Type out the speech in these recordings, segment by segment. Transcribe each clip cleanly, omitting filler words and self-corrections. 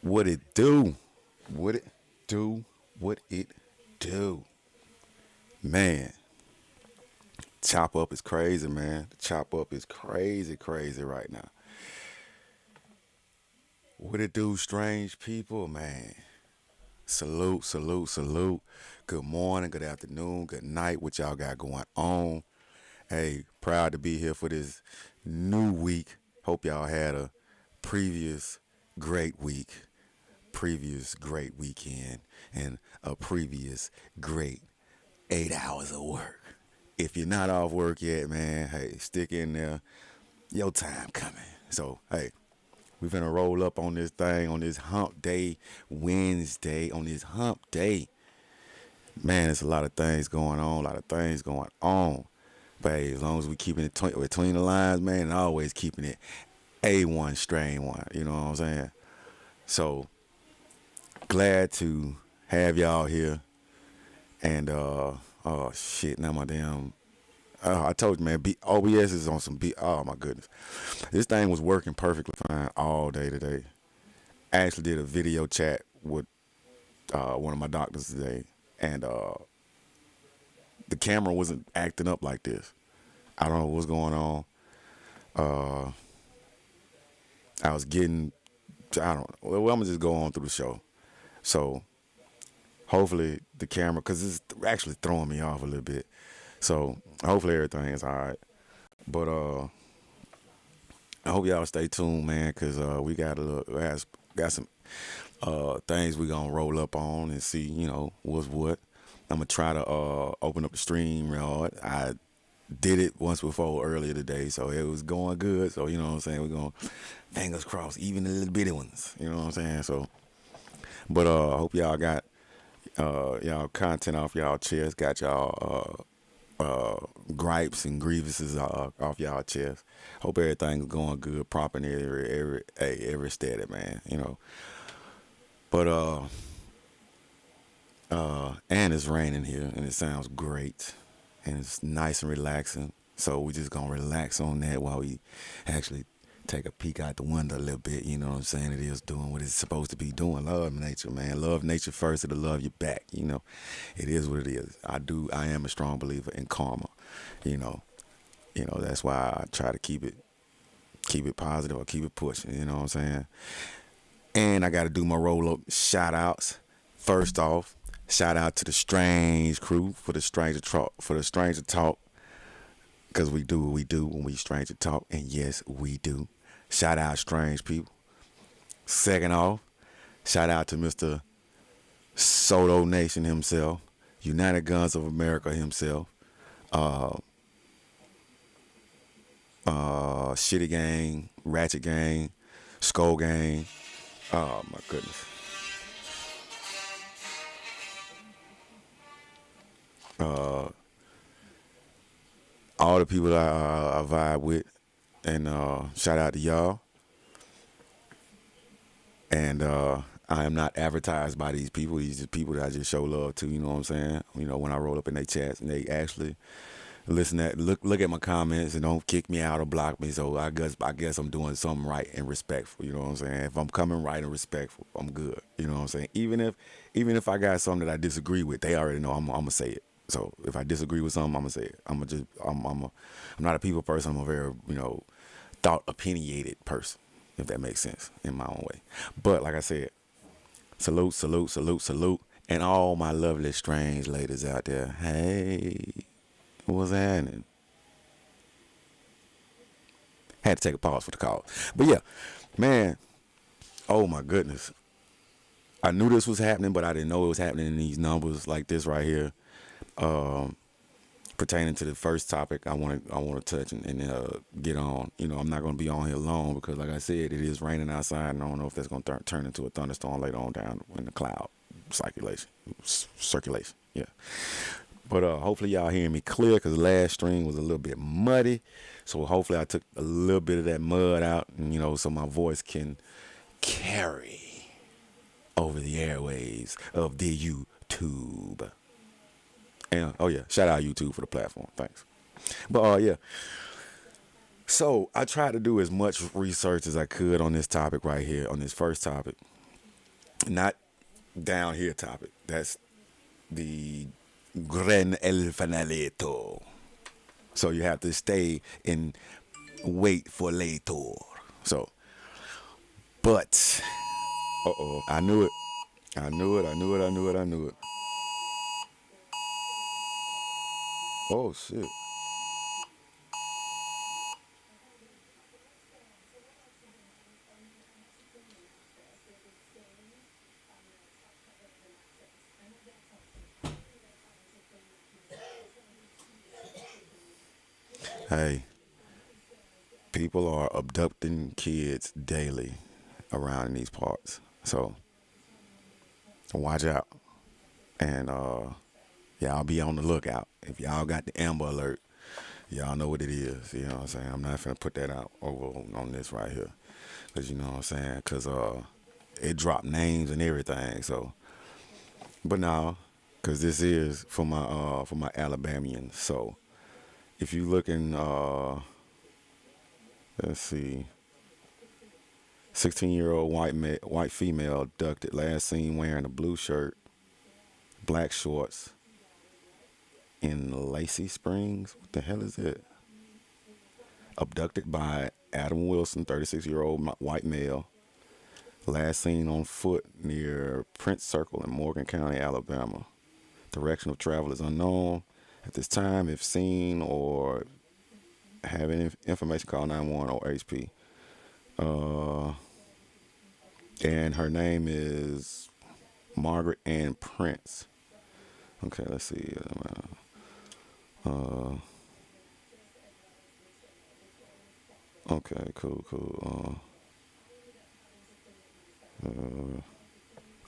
What it do? What it do? What it do? Man, chop up is crazy, man. The chop up is crazy, crazy right now. What it do, strange people, man? Salute, salute, salute. Good morning, good afternoon, good night. What y'all got going on? Hey, proud to be here for this new week. Hope y'all had a previous great week, previous great weekend, and a previous great 8 hours of work. If you're not off work yet, man, hey, stick in there. Your time coming. So, hey, we finna roll up on this thing on this hump day, Wednesday, on this hump day. Man, there's a lot of things going on, a lot of things going on. But hey, as long as we keeping it between the lines, man, and always keeping it A1 strain one, you know what I'm saying? So, glad to have y'all here. And, oh shit, now my damn I told you, man, OBS is on some Oh my goodness, this thing was working perfectly fine all day today. I actually did a video chat with one of my doctors today, and the camera wasn't acting up like this. I don't know what's going on. Uh, I was getting, I don't know. Well, I'm gonna just go on through the show. So hopefully the camera, cause it's actually throwing me off a little bit. So hopefully everything is all right. But I hope y'all stay tuned, man, cause we got got some things we gonna roll up on and see, what's what. I'm gonna try to open up the stream yard. I did it once before earlier today, so it was going good. So you know what I'm saying. We're gonna fingers crossed, even the little bitty ones. You know what I'm saying. So, but I hope y'all got y'all content off y'all chest, got y'all gripes and grievances off y'all chest. Hope everything's going good, proper and every steady, man. But and it's raining here, and it sounds great, and it's nice and relaxing. So we just gonna relax on that while we actually take a peek out the window a little bit. You know what I'm saying? It is doing what it's supposed to be doing. Love nature, man. Love nature first, it'll love you back. It is what it is. I am a strong believer in karma. You know, that's why I try to keep it positive or keep it pushing. You know what I'm saying? And I got to do my roll up shout outs. First off, shout out to the Strange crew for the stranger talk, because we do what we do when we stranger talk, and yes, we do. Shout out Strange people. Second off, shout out to Mr. Soto Nation himself, United Guns of America himself, uh, Shitty Gang, Ratchet Gang, Skull Gang. Oh my goodness. Uh, all the people I vibe with, and shout out to y'all. And I am not advertised by these people. These are people that I just show love to. You know what I'm saying? When I roll up in their chats and they actually look at my comments and don't kick me out or block me. So I guess I'm doing something right and respectful. You know what I'm saying? If I'm coming right and respectful, I'm good. You know what I'm saying? Even if I got something that I disagree with, they already know I'm gonna say it. So if I disagree with something, I'm gonna say it. I'm not a people person. I'm a very thought opinionated person, if that makes sense, in my own way. But like I said, salute, salute, salute, salute, and all my lovely strange ladies out there. Hey, what's happening? Had to take a pause for the call. But yeah, man, oh my goodness. I knew this was happening, but I didn't know it was happening in these numbers like this right here. Um, Pertaining to the first topic, I want to touch and get on. I'm not going to be on here long because, like I said, it is raining outside, and I don't know if that's going to turn into a thunderstorm later on down in the cloud circulation. Yeah. But hopefully y'all hearing me clear, because the last stream was a little bit muddy. So hopefully I took a little bit of that mud out, and so my voice can carry over the airwaves of the YouTube. And oh yeah, shout out YouTube for the platform. Thanks. But yeah. So I tried to do as much research as I could on this topic right here, on this first topic. Not down here topic. That's the Gran El Finaleto. So you have to stay and wait for later. So, but, I knew it. I knew it. I knew it. I knew it. I knew it. Oh, shit. Hey, people are abducting kids daily around in these parts. So watch out. And y'all be on the lookout. If y'all got the Amber Alert, y'all know what it is. You know what I'm saying? I'm not finna put that out over on this right here. Because you know what I'm saying? Because it dropped names and everything. So, but now, because this is for my Alabamians. So if you looking, let's see, 16-year-old white female abducted, last seen wearing a blue shirt, black shorts in Lacey Springs. What the hell is it? Abducted by Adam Wilson, 36-year-old white male. Last seen on foot near Prince Circle in Morgan County, Alabama. Direction of travel is unknown. At this time, if seen or have any information, call 911 or HP. And her name is Margaret Ann Prince. Okay, let's see. Okay, cool, cool.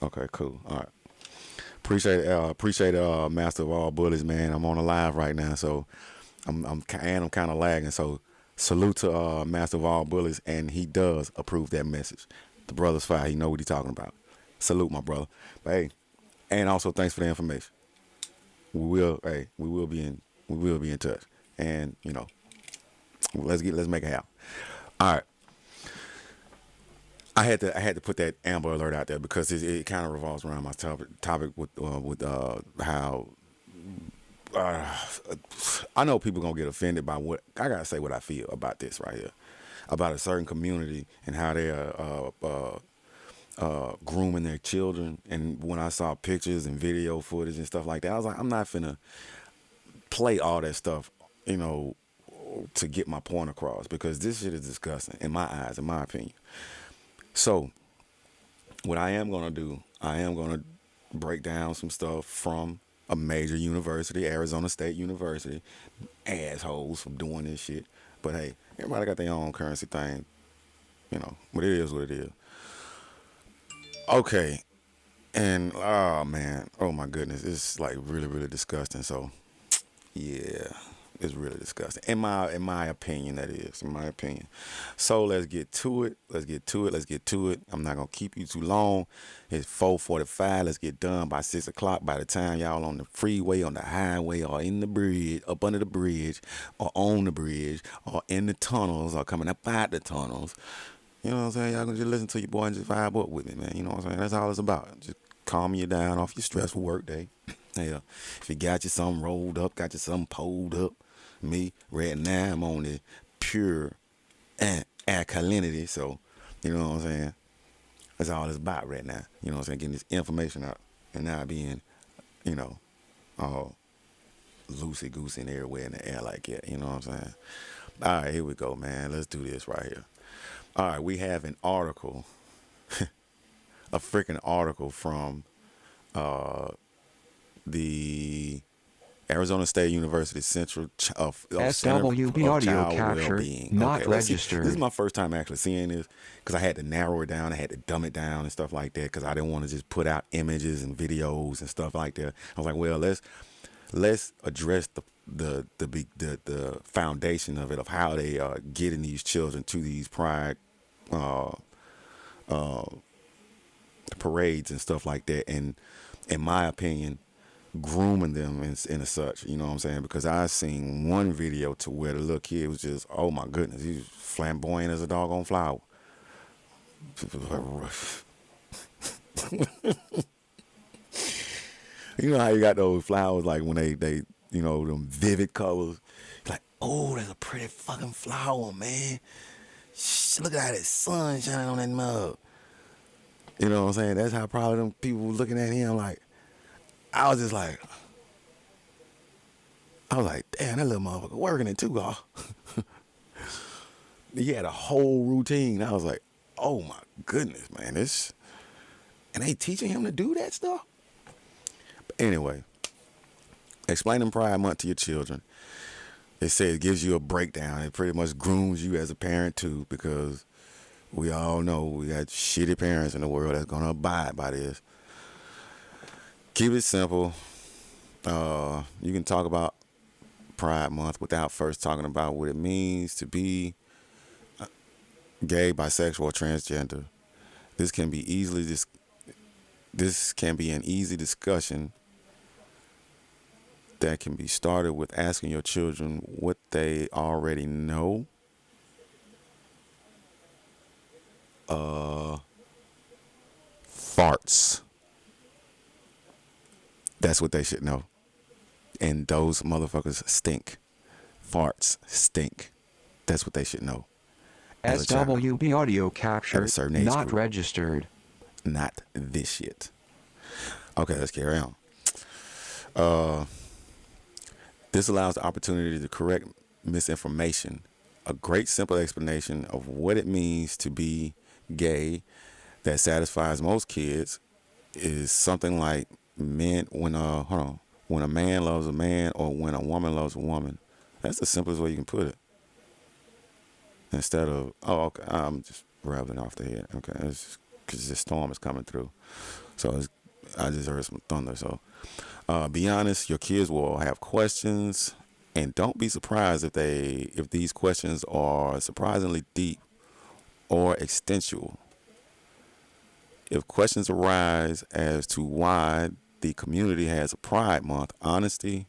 Okay, cool. All right. Appreciate Master of all bullies, man. I'm on a live right now, so I'm kind of lagging. So salute to Master of all bullies, and he does approve that message. The brother's fire. He know what he's talking about. Salute, my brother. But hey, and also thanks for the information. We will be in touch, and you know, let's make it happen. All right. I had to put that Amber Alert out there because it kind of revolves around my topic with how I know people gonna get offended by what I gotta say what I feel about this right here, about a certain community and how they are grooming their children. And when I saw pictures and video footage and stuff like that, I was like, I'm not finna play all that stuff, you know, to get my point across because this shit is disgusting in my eyes, in my opinion. So what I am gonna do, I am gonna break down some stuff from a major university, Arizona State University, assholes for doing this shit. But hey, everybody got their own currency thing, you know. But it is what it is. Okay, and oh man, oh my goodness, it's like really, really disgusting. So yeah, it's really disgusting. In my opinion, that is. In my opinion. So let's get to it. Let's get to it. Let's get to it. I'm not gonna keep you too long. It's 4:45. Let's get done by 6 o'clock. By the time y'all on the freeway, on the highway, or in the bridge, up under the bridge, or on the bridge, or in the tunnels, or coming up out the tunnels. You know what I'm saying? Y'all gonna just listen to your boy and just vibe up with me, man. You know what I'm saying? That's all it's about. Just calming you down off your stressful work day. Hell, if you got you something rolled up, got you something pulled up, me right now I'm on the pure alkalinity. So, you know what I'm saying? That's all it's about right now. You know what I'm saying? Getting this information out and not being, you know, all loosey goosey and everywhere in the air like that. You know what I'm saying? All right, here we go, man. Let's do this right here. All right, we have an article, a freaking article from the Arizona State University Center SWB of audio Child capture Wellbeing. not Okay, let's see. This is registered. my first time actually seeing this because I had to narrow it down. I had to dumb it down and stuff like that because I didn't want to just put out images and videos and stuff like that. I was like, well, let's address the foundation of it, of how they are getting these children to these pride uh, uh, parades and stuff like that. And in my opinion, grooming them in a such, you know what I'm saying? Because I seen one video to where the little kid was just, oh my goodness, he was flamboyant as a doggone flower. You know how you got those flowers, like when they them vivid colors. Like, oh, that's a pretty fucking flower, man. Look at that sun shining on that mug. You know what I'm saying? That's how probably them people were looking at him. Like, I was just like, damn, that little motherfucker working it too, y'all. He had a whole routine. I was like, oh my goodness, man. And they teaching him to do that stuff? But anyway, explaining Pride Month to your children. It says it gives you a breakdown. It pretty much grooms you as a parent too, because we all know we got shitty parents in the world that's gonna abide by this. Keep it simple. You can talk about Pride Month without first talking about what it means to be gay, bisexual, or transgender. This can be an easy discussion that can be started with asking your children what they already know. Farts. That's what they should know. And those motherfuckers stink. Farts stink. That's what they should know. SWB audio capture, not group. registered. Not this shit. Okay, let's carry on. This allows the opportunity to correct misinformation. A great simple explanation of what it means to be gay that satisfies most kids is something like when a man loves a man or when a woman loves a woman. That's the simplest way you can put it. Instead of, okay, I'm just rambling off the head. Okay, it's just because this storm is coming through. So I just heard some thunder. So be honest, your kids will have questions, and don't be surprised if these questions are surprisingly deep or existential. If questions arise as to why the community has a Pride Month, honesty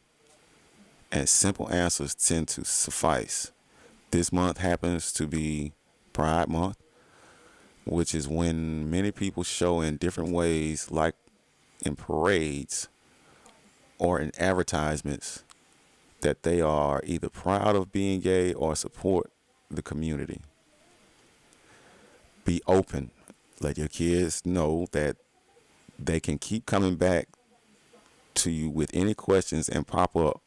and simple answers tend to suffice. This month happens to be Pride Month, which is when many people show in different ways, like in parades or in advertisements, that they are either proud of being gay or support the community. Be open. Let your kids know that they can keep coming back to you with any questions and pop up.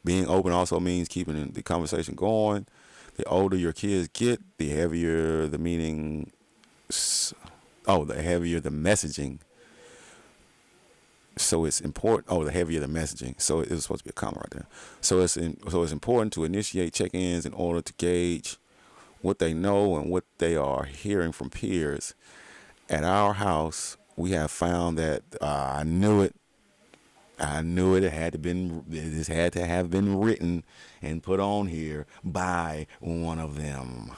Being open also means keeping the conversation going. The older your kids get, the heavier the meaning. The heavier the messaging. So it's important. The heavier the messaging. So it was supposed to be a comma right there. So it's important to initiate check-ins in order to gauge what they know and what they are hearing from peers. At our house, we have found that I knew it. It had to have been written and put on here by one of them.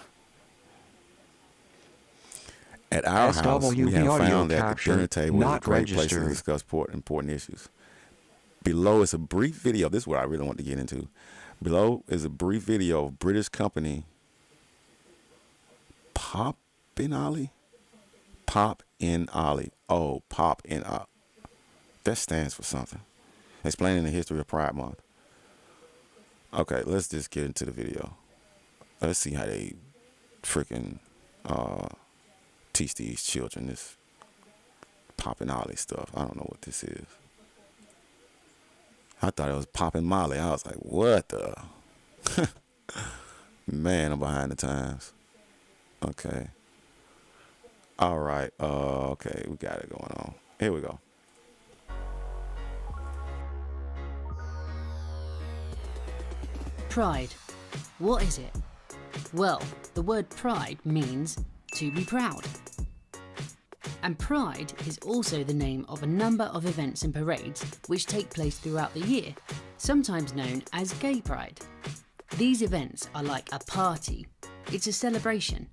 At our house, we have found that the dinner table is a great place to discuss important issues. Below is a brief video. This is what I really want to get into. Below is a brief video of British company Pop in Ollie. Oh, Pop in Ollie. That stands for something. Explaining the history of Pride Month. Okay, let's just get into the video. Let's see how they freaking teach these children this Poppin' Ollie stuff. I don't know what this is. I thought it was Poppin' Molly. I was like, what the? Man, I'm behind the times. Okay. All right. Okay, we got it going on. Here we go. Pride. What is it? Well, the word pride means to be proud. And Pride is also the name of a number of events and parades which take place throughout the year, sometimes known as Gay Pride. These events are like a party. It's a celebration.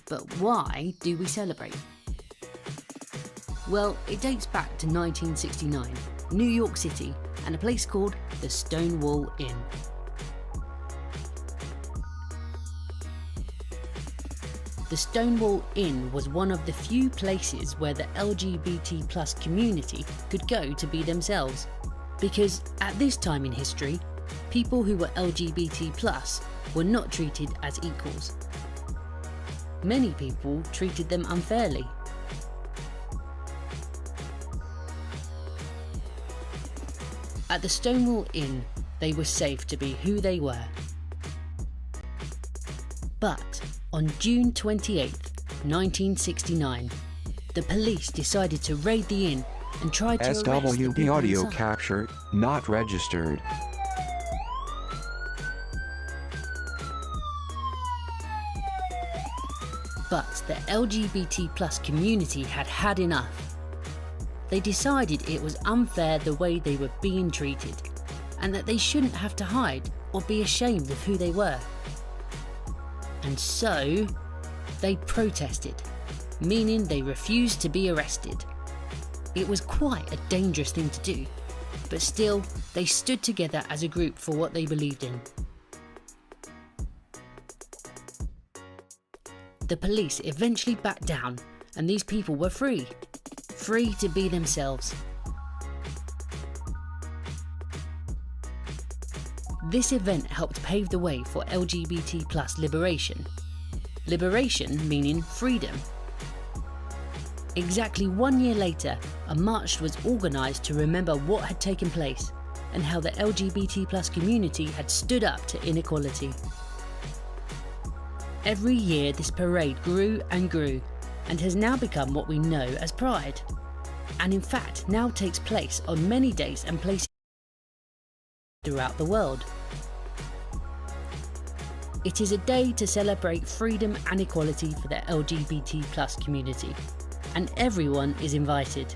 But why do we celebrate? Well, it dates back to 1969, New York City, and a place called the Stonewall Inn. the Stonewall Inn was one of the few places where the LGBT plus community could go to be themselves. Because at this time in history, people who were LGBT plus were not treated as equals. Many people treated them unfairly. At the Stonewall Inn, they were safe to be who they were. But on June 28, 1969, the police decided to raid the inn and tried to arrest the SWB people audio inside. captured, not registered. But the LGBT plus community had had enough. They decided it was unfair the way they were being treated, and that they shouldn't have to hide or be ashamed of who they were. And so, they protested, meaning they refused to be arrested. It was quite a dangerous thing to do, but still, they stood together as a group for what they believed in. The police eventually backed down, and these people were free to be themselves. This event helped pave the way for LGBT plus liberation. Liberation meaning freedom. Exactly 1 year later, a march was organised to remember what had taken place and how the LGBT plus community had stood up to inequality. Every year this parade grew and grew and has now become what we know as Pride, and in fact now takes place on many days and places throughout the world. It is a day to celebrate freedom and equality for the LGBT plus community, and everyone is invited.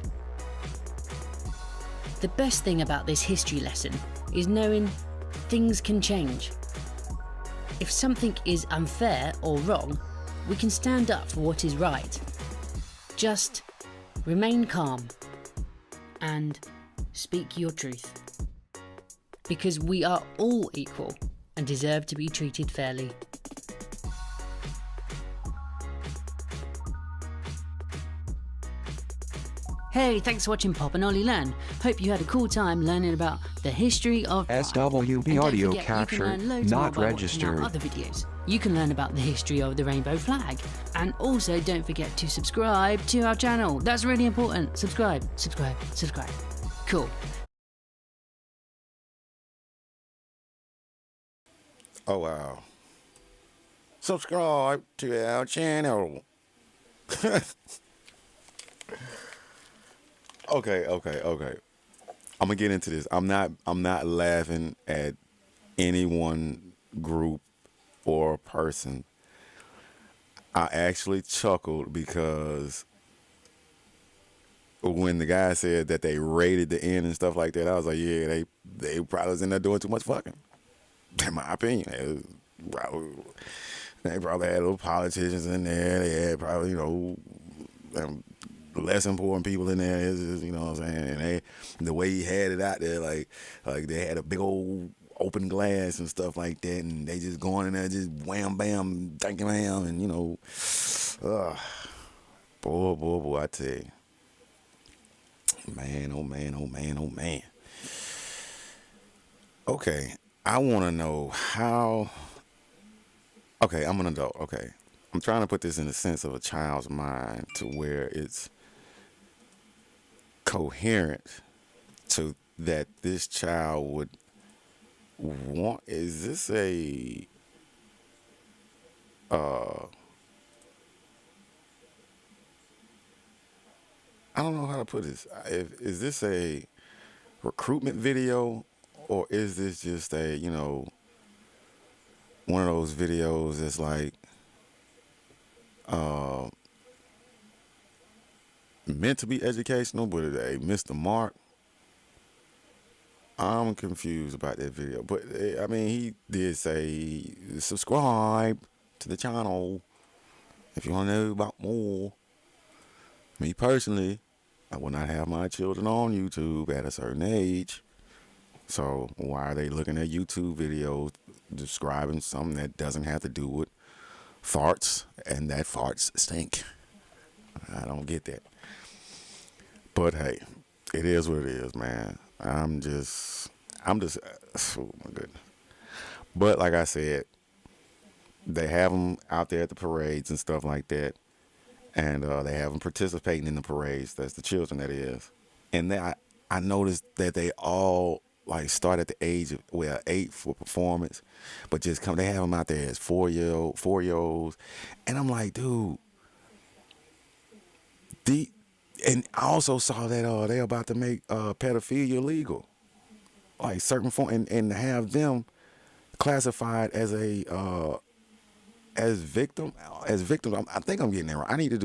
The best thing about this history lesson is knowing things can change. If something is unfair or wrong, we can stand up for what is right. Just remain calm and speak your truth. Because we are all equal and deserve to be treated fairly. Hey, thanks for watching Pop and Ollie Learn. Hope you had a cool time learning about the history of Pride. SWB And don't audio forget, captured, you can learn loads more not by watching registered. our other videos. You can learn about the history of the rainbow flag. And also don't forget to subscribe to our channel. That's really important. Subscribe. Cool. Oh, wow. Subscribe to our channel. Okay. I'm gonna get into this. I'm not laughing at any one group or person. I actually chuckled because when the guy said that they raided the inn and stuff like that, I was like, yeah, they probably was in there doing too much fucking. In my opinion, they probably had little politicians in there. They had probably, less important people in there. You know what I'm saying? And the way he had it out there, like they had a big old open glass and stuff like that, and they just going in there, just wham bam, thank you ma'am, and boy, I tell you, man, oh man. Okay. I want to know how. Okay, I'm an adult. Okay, I'm trying to put this in the sense of a child's mind to where it's coherent to that this child would want. Is this a I don't know how to put this. Is this a recruitment video? Or is this just a, one of those videos that's like meant to be educational, but they missed the mark? I'm confused about that video. But, I mean, he did say subscribe to the channel if you want to know about more. Me personally, I will not have my children on YouTube at a certain age. So why are they looking at YouTube videos describing something that doesn't have to do with farts, and that farts stink. I don't get that. But hey, it is what it is, man. I'm just, oh my goodness. But like I said, they have them out there at the parades and stuff like that, and they have them participating in the parades. That's the children, that is. And then I noticed that they all like start at the age of 8 for performance, but just come. They have them out there as 4 year olds, and I'm like, dude, the. And I also saw that they're about to make pedophilia legal, like certain form, and have them classified as a as victims. I think I'm getting that right. I need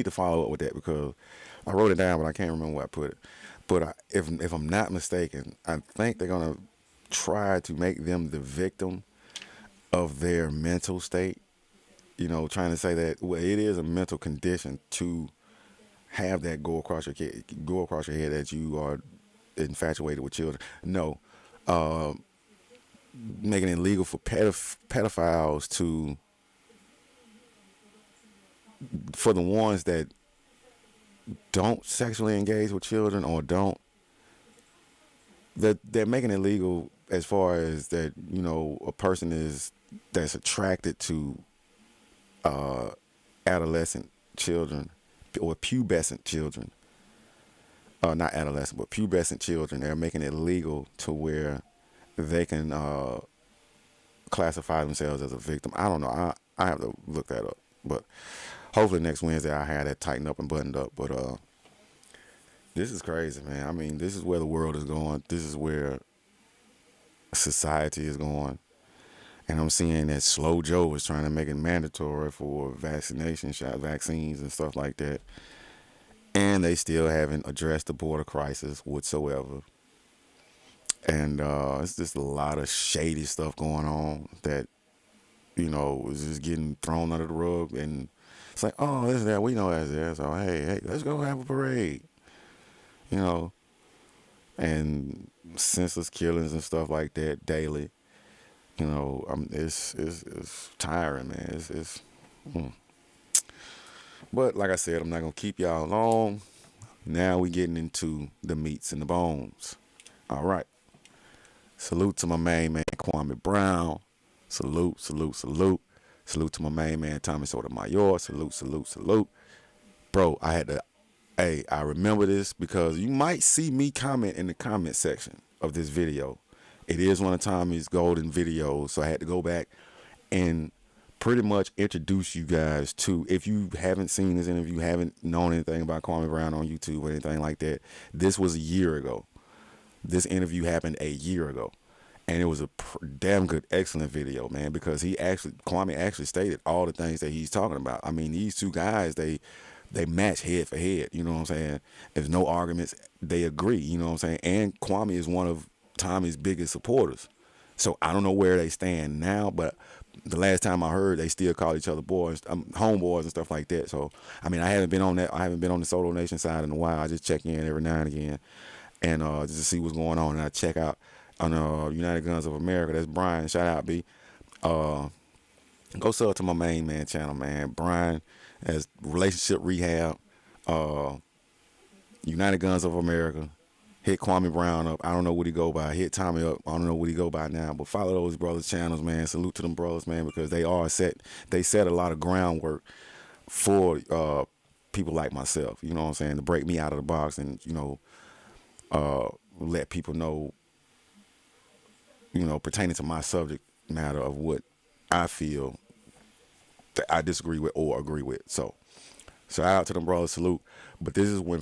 to follow up with that because I wrote it down, but I can't remember where I put it. But if I'm not mistaken, I think they're gonna try to make them the victim of their mental state. You know, trying to say that it is a mental condition to have that go across your head that you are infatuated with children. No, making it legal for pedophiles for the ones that don't sexually engage with children or don't, that they're making it legal as far as that, you know, a person that's attracted to adolescent children or pubescent children, not adolescent but pubescent children. They're making it legal to where they can classify themselves as a victim. I don't know. I have to look that up, but hopefully next Wednesday I have that tightened up and buttoned up. But this is crazy, man. I mean, this is where the world is going. This is where society is going. And I'm seeing that Slow Joe is trying to make it mandatory for vaccines and stuff like that. And they still haven't addressed the border crisis whatsoever. And it's just a lot of shady stuff going on that, you know, is just getting thrown under the rug. And it's like, oh, this is that. We know that's there. So, hey, let's go have a parade. You know, and senseless killings and stuff like that daily. You know, it's tiring, man. But like I said, I'm not gonna keep y'all long. Now we getting into the meats and the bones. All right. Salute to my main man Kwame Brown. Salute, salute, salute. Salute to my main man Tommy Sotomayor. Salute, salute, salute. Bro, I remember this because you might see me comment in the comment section of this video. It is one of Tommy's golden videos, so I had to go back and pretty much introduce you guys to, if you haven't seen this interview, haven't known anything about Kwame Brown on YouTube or anything like that, this was a year ago. This interview happened a year ago. And it was a damn good, excellent video, man, because Kwame actually stated all the things that he's talking about. I mean, these two guys, they match head for head, you know what I'm saying? There's no arguments. They agree, you know what I'm saying? And Kwame is one of Tommy's biggest supporters. So I don't know where they stand now, but the last time I heard, they still call each other boys, homeboys and stuff like that. So, I mean, I haven't been on the Solo Nation side in a while. I just check in every now and again and just to see what's going on. And I check out on United Guns of America. That's Brian. Shout out, B. Go sub to my main man channel, man. Brian has Relationship Rehab, United Guns of America. Hit Kwame Brown up. I don't know what he go by. Hit Tommy up. I don't know what he go by now. But follow those brothers' channels, man. Salute to them brothers, man, because they set a lot of groundwork for people like myself. You know what I'm saying? To break me out of the box and, you know, let people know, you know, pertaining to my subject matter of what I feel that I disagree with or agree with. So shout out to them brothers. Salute. But this is when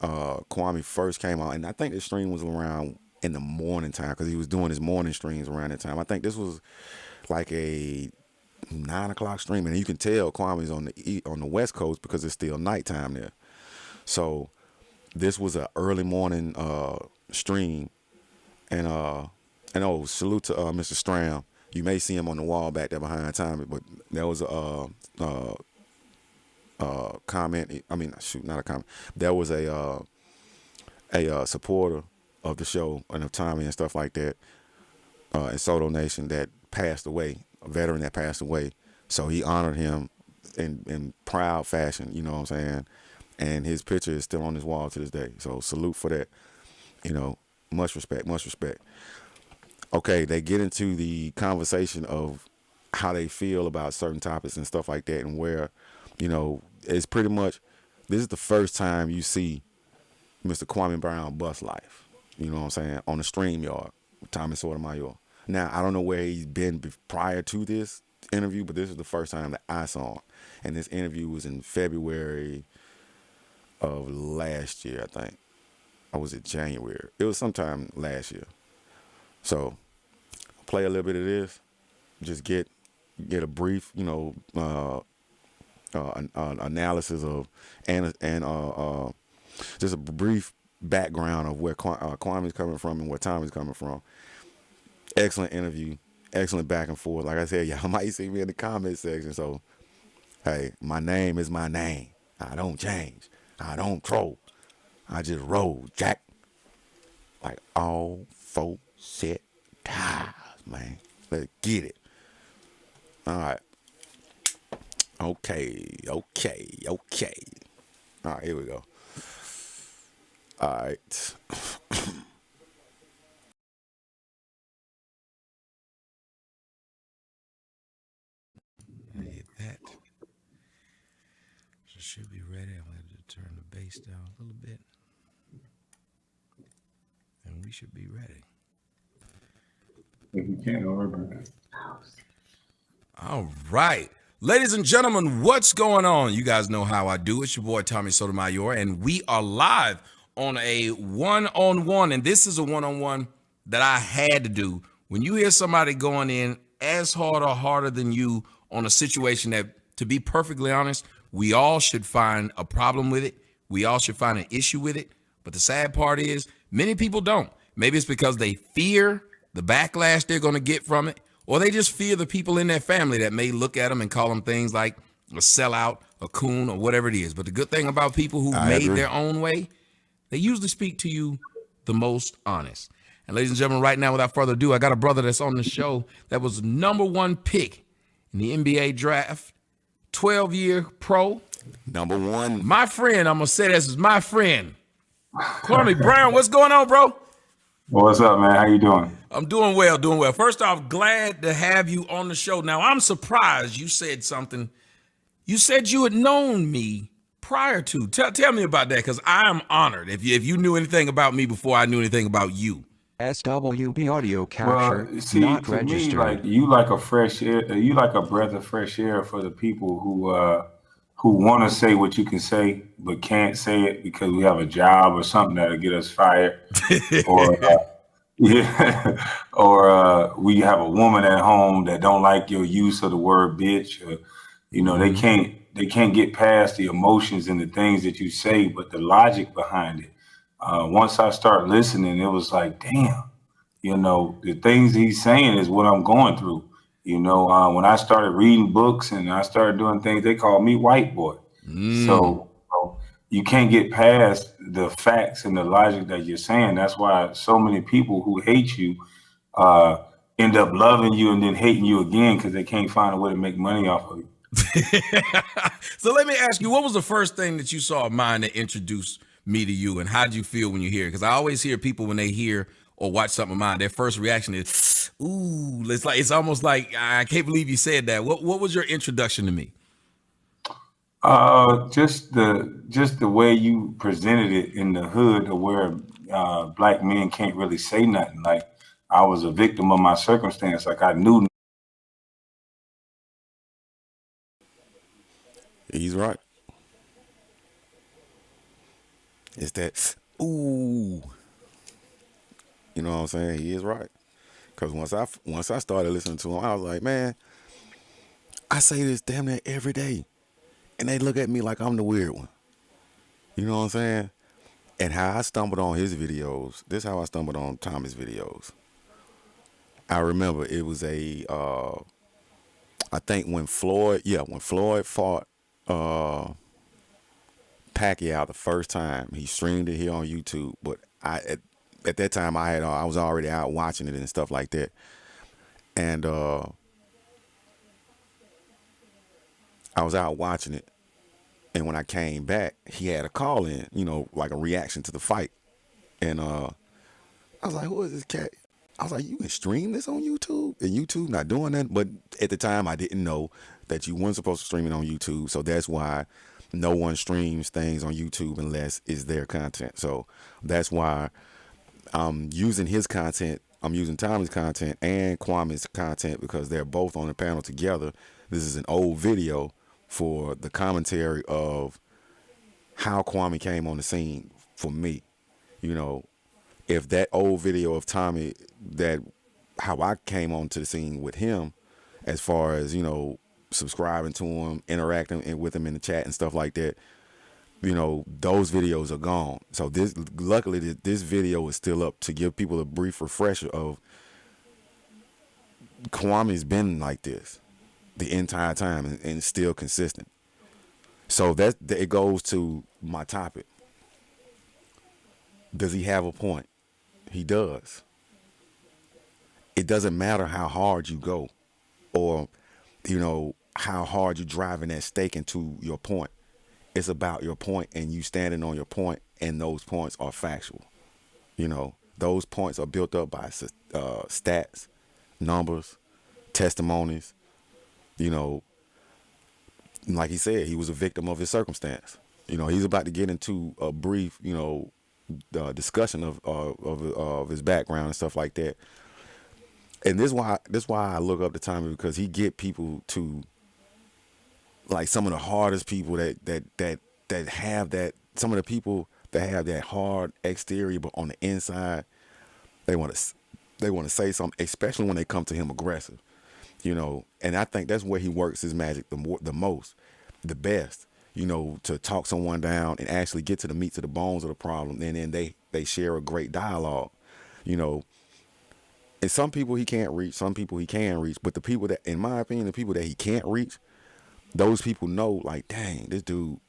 Kwame first came out, and I think the stream was around in the morning time because he was doing his morning streams around that time. I think this was like a 9 o'clock stream, and you can tell Kwame's on the West Coast because it's still nighttime there. So this was an early morning stream, and salute to Mr. Stram. You may see him on the wall back there behind Tommy, but there was a comment. I mean, shoot, not a comment. There was a supporter of the show and of Tommy and stuff like that in Soto Nation that passed away, a veteran that passed away. So he honored him in proud fashion, you know what I'm saying? And his picture is still on his wall to this day. So salute for that. You know, much respect, much respect. Okay, they get into the conversation of how they feel about certain topics and stuff like that, and where, you know, it's pretty much, this is the first time you see Mr. Kwame Brown bust life. You know what I'm saying? On the StreamYard with Tommy Sotomayor. Now, I don't know where he's been prior to this interview, but this is the first time that I saw him. And this interview was in February of last year, I think. Or was it January? It was sometime last year. So, play a little bit of this. Just get a brief, you know, analysis of and just a brief background of where Kwame's coming from and where Tommy's coming from. Excellent interview, excellent back and forth. Like I said, y'all might see me in the comment section. So, hey, my name is my name. I don't change. I don't troll. I just roll, Jack. Like all 4 set ties, man. Let's get it. All right. Okay. All right, here we go. All right. Hit that. So should be ready. I'm going to turn the bass down a little bit. And we should be ready. If you can't, don't worry about it. All right. Ladies and gentlemen, what's going on? You guys know how I do. It's your boy, Tommy Sotomayor, and we are live on a one-on-one, and this is a one-on-one that I had to do. When you hear somebody going in as hard or harder than you on a situation that, to be perfectly honest, we all should find a problem with it. We all should find an issue with it. But the sad part is many people don't. Maybe it's because they fear the backlash they're going to get from it, or they just fear the people in their family that may look at them and call them things like a sellout, a coon, or whatever it is. But the good thing about people who made their own way, they usually speak to you the most honest. And ladies and gentlemen, right now, without further ado, I got a brother that's on the show that was #1 pick in the NBA draft, 12-year pro. #1. My friend, I'm going to say this is my friend, Kwame Brown. What's going on, bro? What's up, man? How you doing? I'm doing well, doing well. First off, glad to have you on the show. Now, I'm surprised you said something. You said you had known me prior to. Tell me about that, because I'm honored if you knew anything about me before I knew anything about you. SWB audio capture Well, see, not to registered. me, like you like a fresh air, you like a breath of fresh air for the people who want to say what you can say but can't say it because we have a job or something that'll get us fired, or yeah, or we have a woman at home that don't like your use of the word bitch. Or, you know, they can't get past the emotions and the things that you say, but the logic behind it. Once I start listening, it was like, damn, you know, the things he's saying is what I'm going through. You know, when I started reading books and I started doing things, they called me white boy. So you can't get past the facts and the logic that you're saying. That's why so many people who hate you end up loving you and then hating you again because they can't find a way to make money off of you. So let me ask you, what was the first thing that you saw of mine that introduced me to you, and how did you feel when you hear it? Because I always hear people when they hear or watch something of mine, their first reaction is, ooh, it's almost like, I can't believe you said that. What was your introduction to me? Just the way you presented it in the hood, of where black men can't really say nothing. Like I was a victim of my circumstance. Like I knew. He's right. It's that, ooh. You know what I'm saying? He is right. Because once I started listening to him, I was like, man, I say this damn near every day. And they look at me like I'm the weird one. You know what I'm saying? And how I stumbled on his videos, this is how I stumbled on Tommy's videos. I remember it was I think when Floyd fought Pacquiao the first time, he streamed it here on YouTube, but at that time I was already out watching it and stuff like that. And I was out watching it, and when I came back, he had a call in, like a reaction to the fight. And I was like, who is this cat? I was like, you can stream this on YouTube? And YouTube not doing that. But at the time, I didn't know that you weren't supposed to stream it on YouTube. So that's why no one streams things on YouTube unless it's their content. So that's why I'm using his content. I'm using Tommy's content and Kwame's content because they're both on the panel together. This is an old video for the commentary of how Kwame came on the scene for me. If that old video of Tommy, that how I came onto the scene with him, as far as subscribing to him, interacting with him in the chat and stuff like that, those videos are gone. So luckily this video is still up to give people a brief refresher of Kwame's been like this the entire time and still consistent. So that it goes to my topic. Does he have a point? He does. It doesn't matter how hard you go or, how hard you're driving that stake into your point. It's about your point and you standing on your point, and those points are factual. Those points are built up by stats, numbers, testimonies. Like he said, he was a victim of his circumstance. He's about to get into a brief, discussion of his background and stuff like that. And this why I look up to Tommy, because he get people to, like, some of the hardest people that have that, some of the people that have that hard exterior, but on the inside they want to say something, especially when they come to him aggressive. And I think that's where he works his magic the most, the best. To talk someone down and actually get to the meat, to the bones of the problem, and then they share a great dialogue. And some people he can't reach, some people he can reach, but the people that, in my opinion, the people that he can't reach, those people know, like, dang, this dude,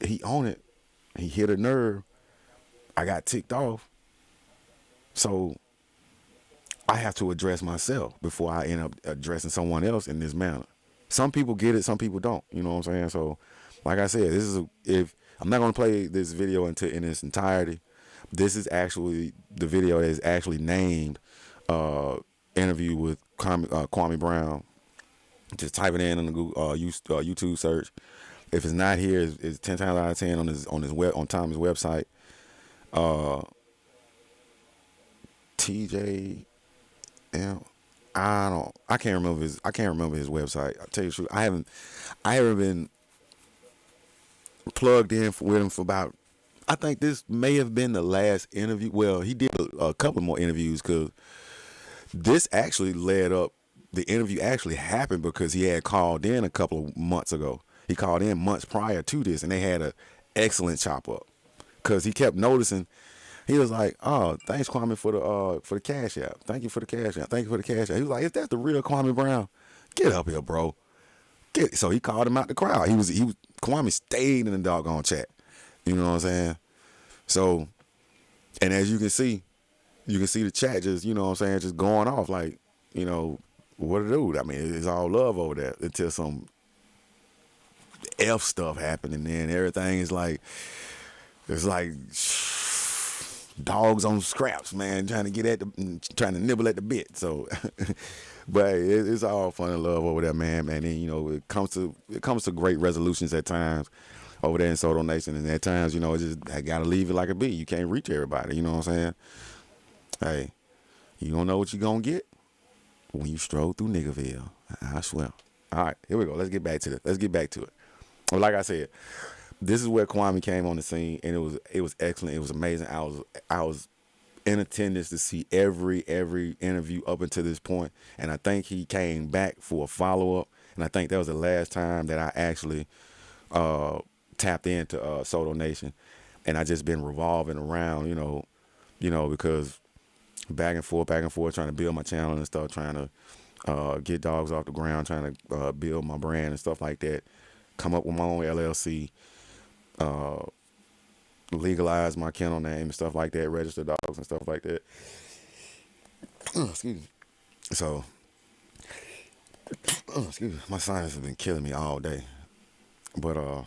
he on it, he hit a nerve, I got ticked off, so I have to address myself before I end up addressing someone else in this manner. Some people get it, some people don't. You know what I'm saying? So, like I said, if I'm not gonna play this video in its entirety. This is actually the video that is actually named interview with Kwame Brown. Just type it in the Google, YouTube search. If it's not here, it's 10 times out of 10 on Tommy's website. TJ. I can't remember his website. I'll tell you the truth. I haven't been plugged in with him for about, I think this may have been the last interview. Well, he did a couple more interviews, because this actually led up, the interview actually happened because he had called in a couple of months ago. He called in months prior to this, and they had an excellent chop up, because he kept noticing. He was like, "Oh, thanks, Kwame, for the cash app. Thank you for the cash app. Thank you for the cash app." He was like, "Is that the real Kwame Brown? Get up here, bro." So he called him out the crowd. Kwame stayed in the doggone chat. You know what I'm saying? So, and as you can see the chat just, you know what I'm saying, just going off like, what to do. I mean, it's all love over there until some F stuff happened, and then everything is like, it's like dogs on scraps, man, trying to nibble at the bit. So, but it's all fun and love over there, man. And it comes to great resolutions at times over there in Soto Nation, and at times, it just, I gotta leave it like a bee. You can't reach everybody. You know what I'm saying? Hey, you don't know what you're gonna get when you stroll through Niggerville. I swear. All right, here we go. Let's get back to it. Well, like I said, this is where Kwame came on the scene, and it was excellent. It was amazing. I was in attendance to see every interview up until this point, and I think he came back for a follow up, and I think that was the last time that I actually tapped into Soto Nation, and I just been revolving around, because back and forth, trying to build my channel and stuff, trying to get dogs off the ground, trying to build my brand and stuff like that, come up with my own LLC, legalize my kennel name and stuff like that, register dogs and stuff like that. Excuse me. So Excuse me, my sinus has been killing me all day. But I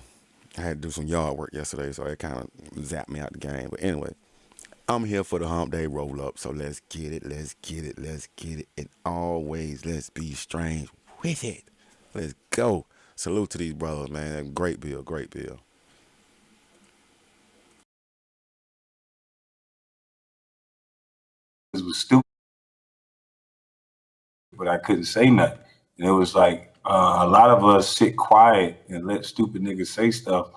had to do some yard work yesterday, so it kind of zapped me out the game. But anyway, I'm here for the Hump Day roll up, so let's get it, let's get it, let's get it, and always let's be strange with it. Let's go. Salute to these brothers, man. Great bill, great bill. It was stupid, but I couldn't say nothing. And it was like a lot of us sit quiet and let stupid niggas say stuff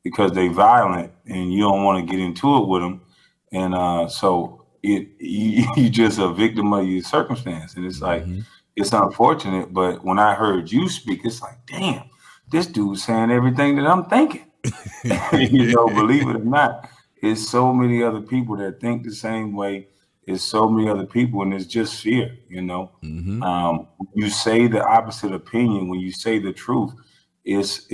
because they violent and you don't want to get into it with them. And so you just a victim of your circumstance. And it's like, it's unfortunate. But when I heard you speak, it's like, damn, this dude's saying everything that I'm thinking. Believe it or not, it's so many other people that think the same way. It's so many other people, and it's just fear. You say the opposite opinion when you say the truth. It's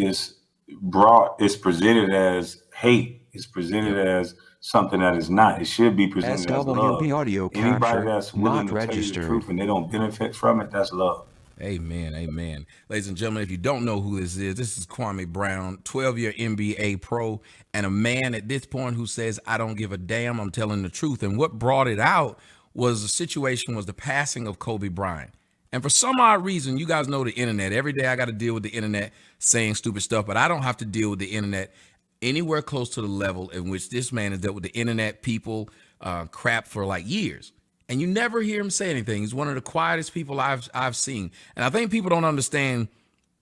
presented as hate. It's presented as something that is not. It should be presented as love. SWB audio Anybody capture that's willing not to tell you the registered. truth and they don't benefit from it, that's love. Amen, amen. Ladies and gentlemen, if you don't know who this is Kwame Brown, 12-year NBA pro, and a man at this point who says, I don't give a damn, I'm telling the truth. And what brought it out was the passing of Kobe Bryant. And for some odd reason, you guys know the internet. Every day I got to deal with the internet saying stupid stuff, but I don't have to deal with the internet anywhere close to the level in which this man has dealt with the internet people crap for like years. And you never hear him say anything. He's one of the quietest people I've seen. And I think people don't understand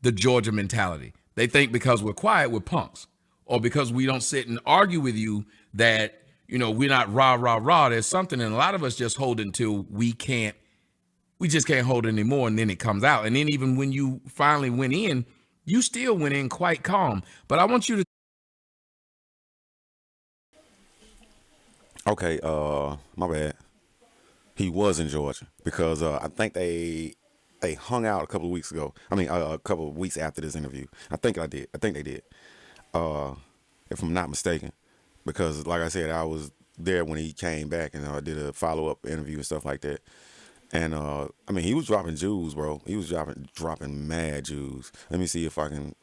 the Georgia mentality. They think because we're quiet, we're punks. Or because we don't sit and argue with you that, we're not rah, rah, rah. There's something, and a lot of us just hold until we just can't hold it anymore, and then it comes out. And then even when you finally went in, you still went in quite calm. But I want you to. Okay, my bad. He was in Georgia because I think they hung out a couple of weeks ago. I mean, a couple of weeks after this interview. I think they did. If I'm not mistaken, because like I said, I was there when he came back and did a follow-up interview and stuff like that. And he was dropping jewels, bro. He was dropping mad jewels. Let me see if I can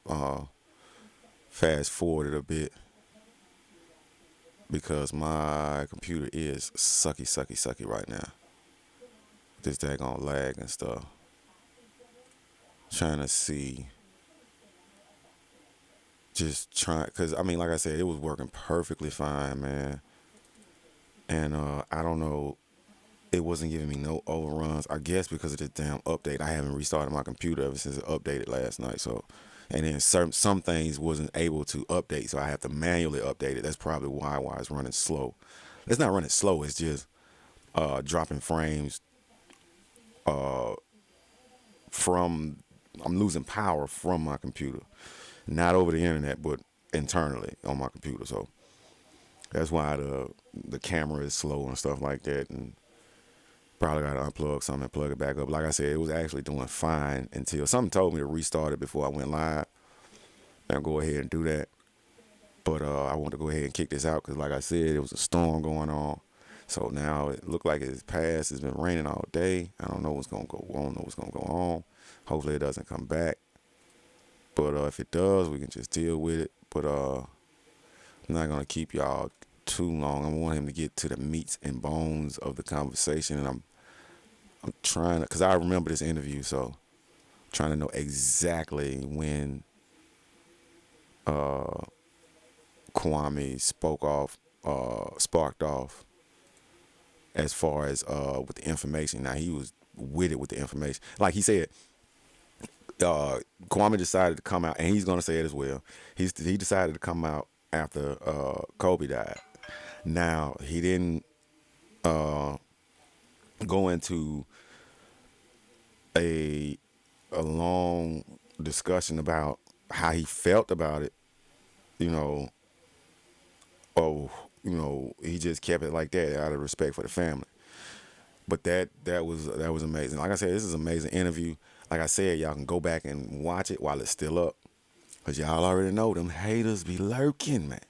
fast forward it a bit, because my computer is sucky right now. This daggone lag and stuff. Trying to see. Just trying, because like I said, it was working perfectly fine, man. And I don't know, it wasn't giving me no overruns. I guess because of this damn update. I haven't restarted my computer ever since it updated last night. So, and then some things wasn't able to update, so I have to manually update it. That's probably why it's running slow. It's not running slow. It's just dropping frames. I'm losing power from my computer, not over the internet, but internally on my computer. So that's why the camera is slow and stuff like that, and probably got to unplug something and plug it back up. Like I said, it was actually doing fine until something told me to restart it before I went live. I'll go ahead and do that. But I want to go ahead and kick this out because, like I said, it was a storm going on. So now it looked like it's passed. It's been raining all day. I don't know what's going to go on. Hopefully it doesn't come back. But if it does, we can just deal with it. But I'm not going to keep y'all too long. I want him to get to the meats and bones of the conversation. And I'm trying to, because I remember this interview, so I'm trying to know exactly when Kwame sparked off as far as with the information. Now, he was with it with the information. Like he said, Kwame decided to come out, and he's going to say it as well. He decided to come out after Kobe died. Now, he didn't go into a long discussion about how he felt about it, he just kept it like that out of respect for the family. But that was amazing. Like I said, this is an amazing interview. Like I said, y'all can go back and watch it while it's still up, because y'all already know them haters be lurking, man.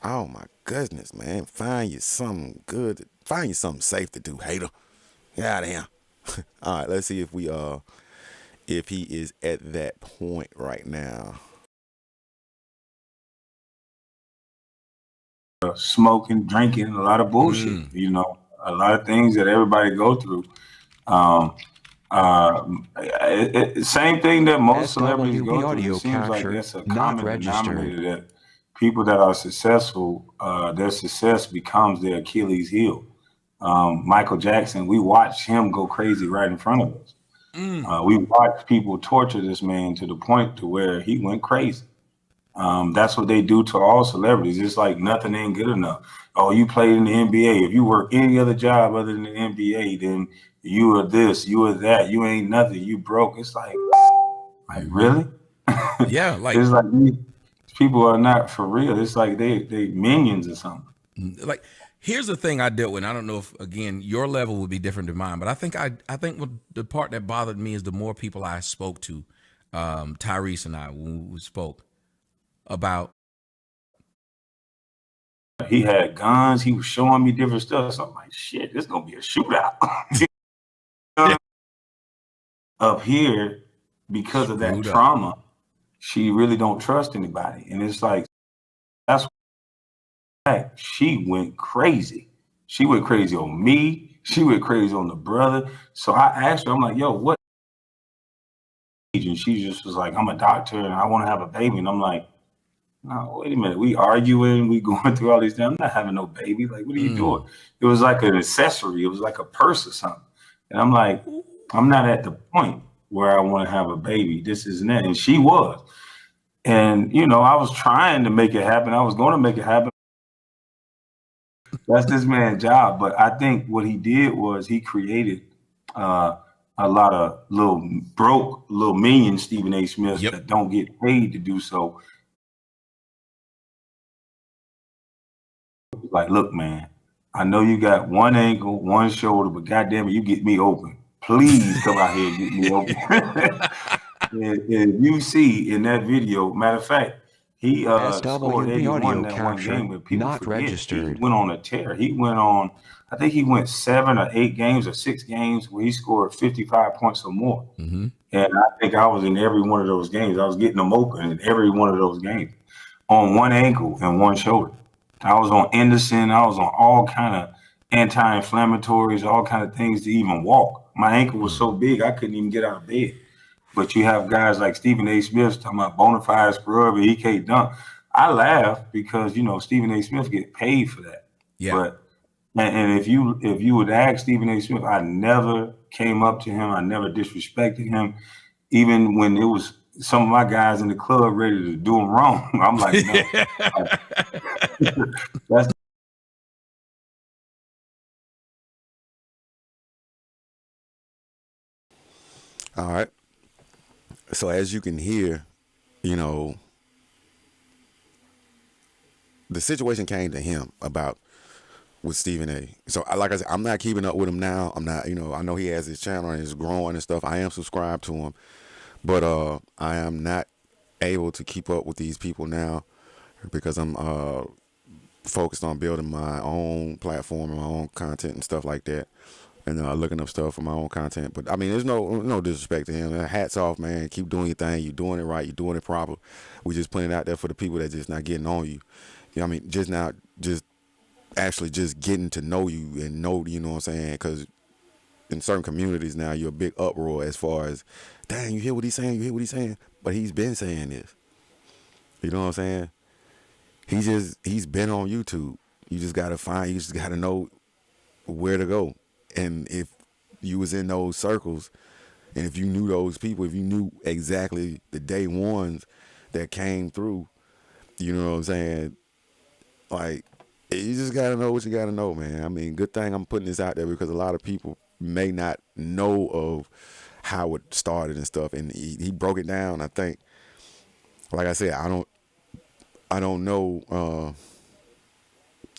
Oh my goodness, man. Find you something good. Find you something safe to do, hater. Get out of here. All right, let's see if we if he is at that point right now. Smoking, drinking, a lot of bullshit. You know, a lot of things that everybody go through. Um, Same thing that most celebrities SWB go through. It audio seems like capture that's a not common registered. denominator that people that are successful, their success becomes their Achilles heel. Michael Jackson, we watched him go crazy right in front of us. We watched people torture this man to the point to where he went crazy. That's what they do to all celebrities. It's like nothing ain't good enough. Oh, you played in the NBA. If you work any other job other than the NBA, then you are this, you are that. You ain't nothing. You broke. It's like really? Yeah, like It's like these people are not for real. It's like they minions or something. like here's the thing I dealt with. I don't know if again your level would be different than mine, but I think what the part that bothered me is the more people I spoke to, Tyrese and I when we spoke about. He had guns. He was showing me different stuff. So I'm like, shit, this gonna be a shootout up here because of that Screwed up. trauma. She really don't trust anybody, and it's like that's why she went crazy. She went crazy on me. She went crazy on the brother. So I asked her, I'm like, yo, what age? And she just was like, I'm a doctor and I want to have a baby. And I'm like, no, wait a minute. We arguing, we going through all these things. I'm not having no baby. Like, what are you doing? It was like an accessory. It was like a purse or something. And I'm like, I'm not at the point where I want to have a baby. This isn't it. And she was. And, you know, I was trying to make it happen. I was going to make it happen. That's this man's job. But I think what he did was he created a lot of little minion Stephen A. Smiths Yep. that don't get paid to do so. Like, look, man, I know you got one ankle, one shoulder, but goddamn it, you get me open. Please come out here and get me open. and you see in that video, matter of fact, he scored SWB 81 audio that one capture game, but people not forget registered. he went on a tear. He went on, I think he went 7 or 8 games or 6 games where he scored 55 points or more. And I think I was in every one of those games. I was getting them open in every one of those games on one ankle and one shoulder. I was on Anderson. I was on all kind of anti-inflammatories, all kind of things to even walk. My ankle was so big I couldn't even get out of bed. But you have guys like Stephen A. Smith talking about bona fide scrub and he can't dunk. I laugh because you know Stephen A. Smith get paid for that. Yeah. But and if you would ask Stephen A. Smith, I never came up to him. I never disrespected him, even when it was some of my guys in the club ready to do him wrong. I'm like, no. That's All right. So as you can hear, you know, the situation came to him about with Stephen A. So like I said, I'm not keeping up with him now. I'm not, you know, I know he has his channel and it's growing and stuff. I am subscribed to him, but I am not able to keep up with these people now because I'm focused on building my own platform and my own content and stuff like that, and looking up stuff for my own content. But I mean, there's no disrespect to him. Hats off, man. Keep doing your thing. You're doing it right. You're doing it proper. We just putting it out there for the people that just not getting on you. You know what I mean? Just actually just getting to know you and know, you know what I'm saying? Because in certain communities now, you're a big uproar as far as, dang, you hear what he's saying? You hear what he's saying? But he's been saying this. You know what I'm saying? He's been on YouTube. You just gotta know where to go. And if you was in those circles, and if you knew those people, if you knew exactly the day ones that came through, you know what I'm saying? Like, you just gotta know what you gotta know, man. I mean, good thing I'm putting this out there because a lot of people may not know of how it started and stuff. And he broke it down. I think, like I said, I don't know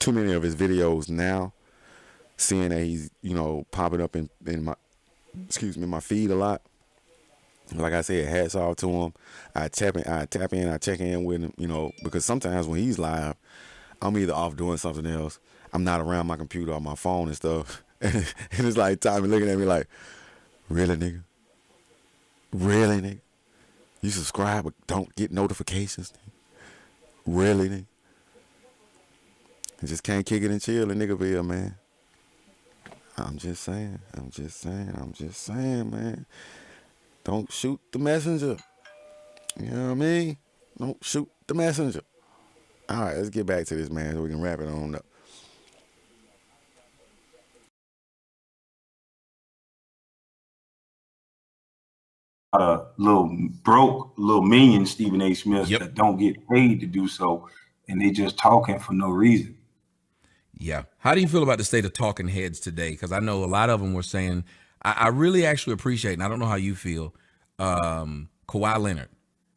too many of his videos now, seeing that he's, you know, popping up in my feed a lot. Like I said, hats off to him. I check in with him, you know, because sometimes when he's live, I'm either off doing something else. I'm not around my computer or my phone and stuff. And it's like Tommy looking at me like, really, nigga? Really, nigga? You subscribe but don't get notifications? Really, nigga? You just can't kick it and chill in Niggerville, man. I'm just saying, man. Don't shoot the messenger. You know what I mean? Don't shoot the messenger. All right, let's get back to this, man, so we can wrap it on up. Little minion Stephen A. Smith Yep. that don't get paid to do so, and they just talking for no reason. Yeah. How do you feel about the state of talking heads today? Because I know a lot of them were saying, I really actually appreciate, and I don't know how you feel, Kawhi Leonard.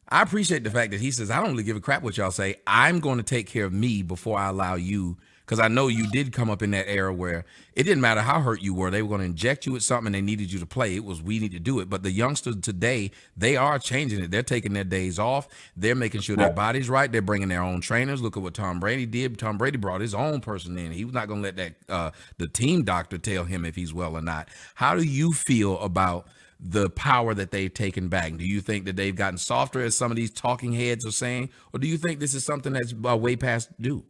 I appreciate the fact that he says, I don't really give a crap what y'all say. I'm going to take care of me before I allow you. Because I know you did come up in that era where it didn't matter how hurt you were. They were going to inject you with something and they needed you to play. It was, we need to do it. But the youngsters today, they are changing it. They're taking their days off. They're making sure their body's right. They're bringing their own trainers. Look at what Tom Brady did. Tom Brady brought his own person in. He was not going to let that the team doctor tell him if he's well or not. How do you feel about the power that they've taken back? Do you think that they've gotten softer, as some of these talking heads are saying? Or do you think this is something that's way past due?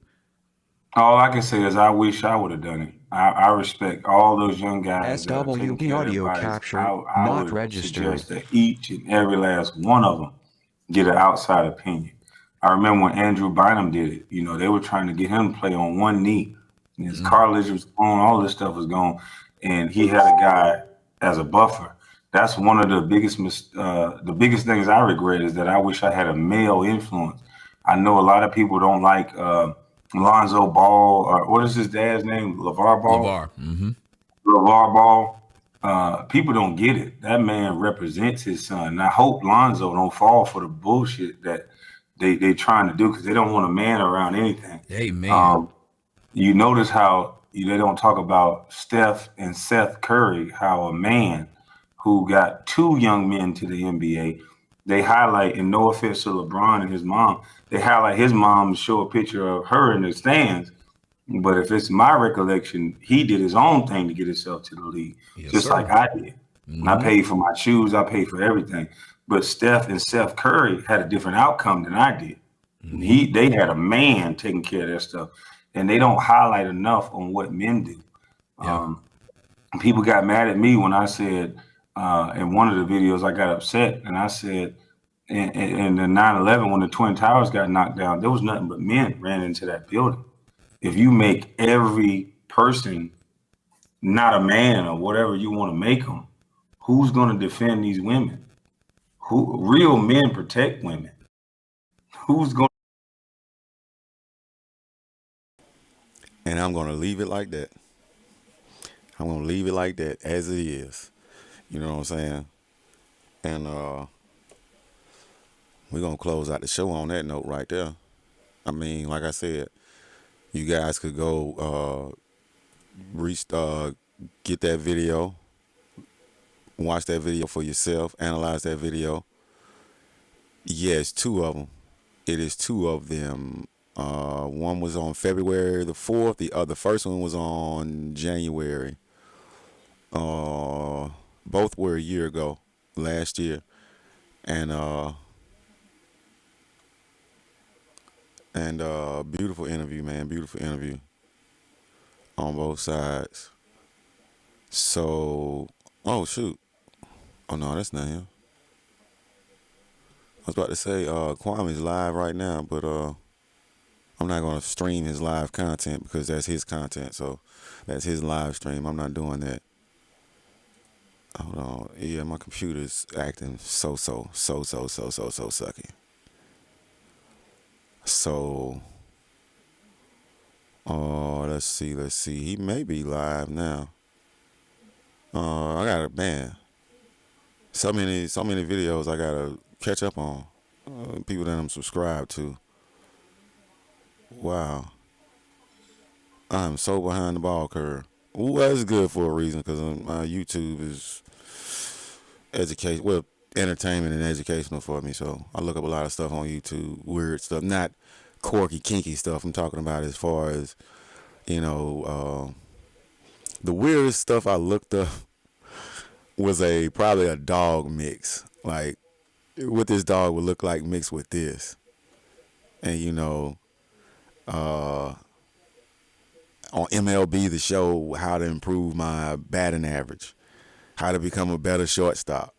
All I can say is I wish I would have done it. I respect all those young guys that are taking SWB care of their audio bodies. capture I not would registered. suggest that each and every last one of them get an outside opinion. I remember when Andrew Bynum did it. You know, they were trying to get him to play on one knee. And his cartilage was gone, all this stuff was gone, and he had a guy as a buffer. That's one of the biggest things I regret, is that I wish I had a male influence. I know a lot of people don't like Lonzo Ball, or what is his dad's name? LeVar Ball? LeVar. Mm-hmm. LeVar Ball. People don't get it. That man represents his son. And I hope Lonzo don't fall for the bullshit that they trying to do, because they don't want a man around anything. Amen. You notice how they don't talk about Steph and Seth Curry, how a man who got two young men to the NBA, they highlight, and no offense to LeBron and his mom, they highlight his mom to show a picture of her in the stands. But if it's my recollection, he did his own thing to get himself to the league, just like I did. And I paid for my shoes, I paid for everything. But Steph and Seth Curry had a different outcome than I did. They had a man taking care of their stuff, and they don't highlight enough on what men do. Yeah. People got mad at me when I said, in one of the videos, I got upset, and I said, in the 9/11, when the Twin Towers got knocked down, there was nothing but men ran into that building. If you make every person not a man, or whatever you want to make them, who's going to defend these women? Real men protect women. Who's going? And I'm going to leave it like that. I'm going to leave it like that, as it is. You know what I'm saying? And we're going to close out the show on that note right there. I mean, like I said, you guys could go get that video, watch that video for yourself, analyze that video. Yeah, it's two of them. It is two of them. One was on February the 4th. The first one was on January. Both were a year ago, last year. And beautiful interview, man. Beautiful interview on both sides. So, oh shoot. Oh no, that's not him. I was about to say Kwame's live right now, but I'm not gonna stream his live content because that's his content. So that's his live stream. I'm not doing that. Hold on. Yeah, my computer's acting so sucky. So let's see. He may be live now. I gotta, man, so many videos I gotta catch up on. People that I'm subscribed to. Wow. I'm so behind the ball curve. Well, that's good for a reason, because my YouTube is entertainment and educational for me. So I look up a lot of stuff on YouTube, weird stuff, not quirky, kinky stuff. I'm talking about as far as, the weirdest stuff I looked up was probably a dog mix. like what this dog would look like mixed with this. And on MLB the show how to improve my batting average, how to become a better shortstop,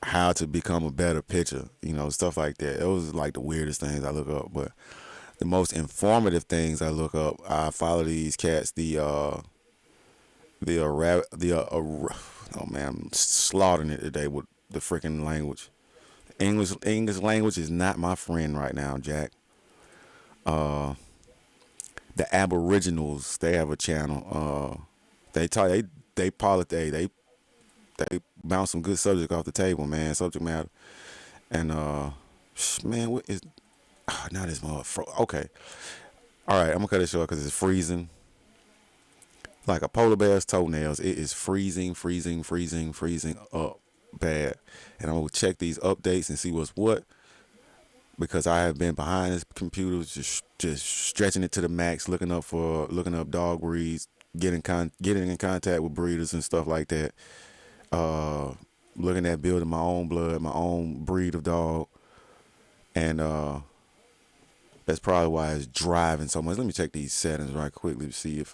how to become a better pitcher, stuff like that. It was like the weirdest things I look up, but the most informative things I look up, I follow these cats. Oh man, I'm slaughtering it today with the freaking language. English language is not my friend right now, Jack. The Aboriginals, they have a channel. They talk, they politics, they bounce some good subject off the table, man. Subject matter, and man, what is? Not this motherfucker. Okay, all right, I'm gonna cut it short because it's freezing. Like a polar bear's toenails, it is freezing up bad. And I'm gonna check these updates and see what's what, because I have been behind this computer just stretching it to the max, looking up dog breeds, getting in contact with breeders and stuff like that. Looking at building my own blood, my own breed of dog, and that's probably why it's driving so much. Let me check these settings right quickly to see if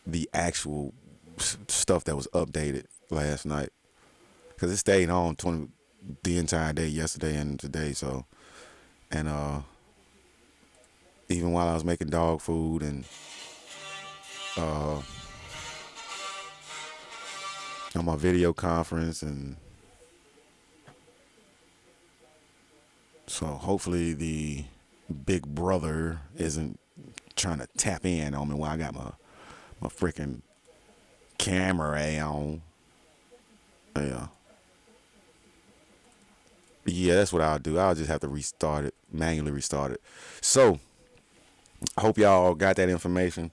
the actual stuff that was updated last night, because it stayed on the entire day yesterday and today. So, and even while I was making dog food and on my video conference, and so hopefully the big brother isn't trying to tap in on me while I got my freaking camera on. Yeah, that's what I'll do. I'll just have to manually restart it. So, I hope y'all got that information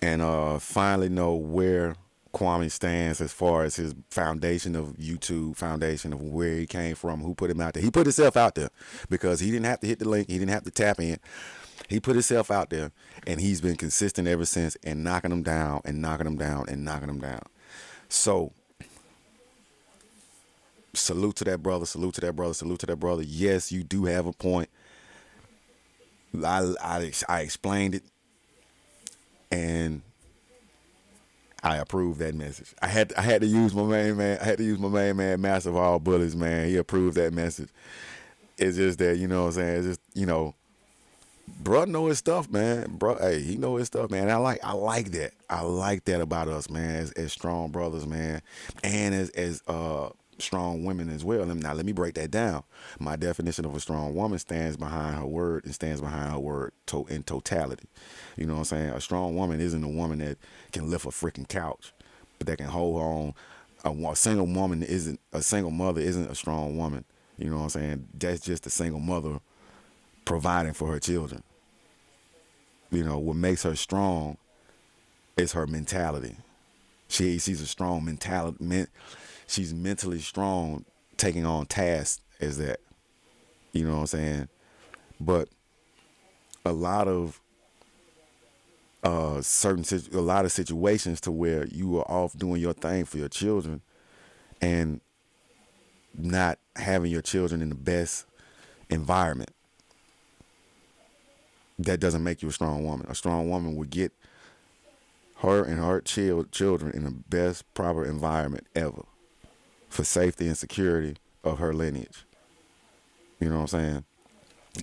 and finally know where Kwame stands as far as his foundation of YouTube, foundation of where he came from, who put him out there. He put himself out there because he didn't have to hit the link. He didn't have to tap in. He put himself out there, and he's been consistent ever since, and knocking them down and knocking them down and knocking them down. So, salute to that brother, salute to that brother, salute to that brother. Yes, you do have a point. I explained it, and I approved that message. I had to use my main man. I had to use my main man, Master of All Bullies, man. He approved that message. It's just that, what I'm saying? It's just, bro know his stuff, man. Bro, hey, he know his stuff, man. I like that. I like that about us, man, as strong brothers, man, and as strong women as well. Now let me break that down. My definition of a strong woman stands behind her word and stands behind her word in totality. You know what I'm saying? A strong woman isn't a woman that can lift a freaking couch, but that can hold on. A single mother isn't a strong woman. You know what I'm saying? That's just a single mother providing for her children. What makes her strong is her mentality. She's a strong mentality. She's mentally strong, taking on tasks as that. You know what I'm saying? But a lot of situations to where you are off doing your thing for your children and not having your children in the best environment. That doesn't make you a strong woman. A strong woman would get her and her children in the best proper environment ever for safety and security of her lineage. You know what I'm saying?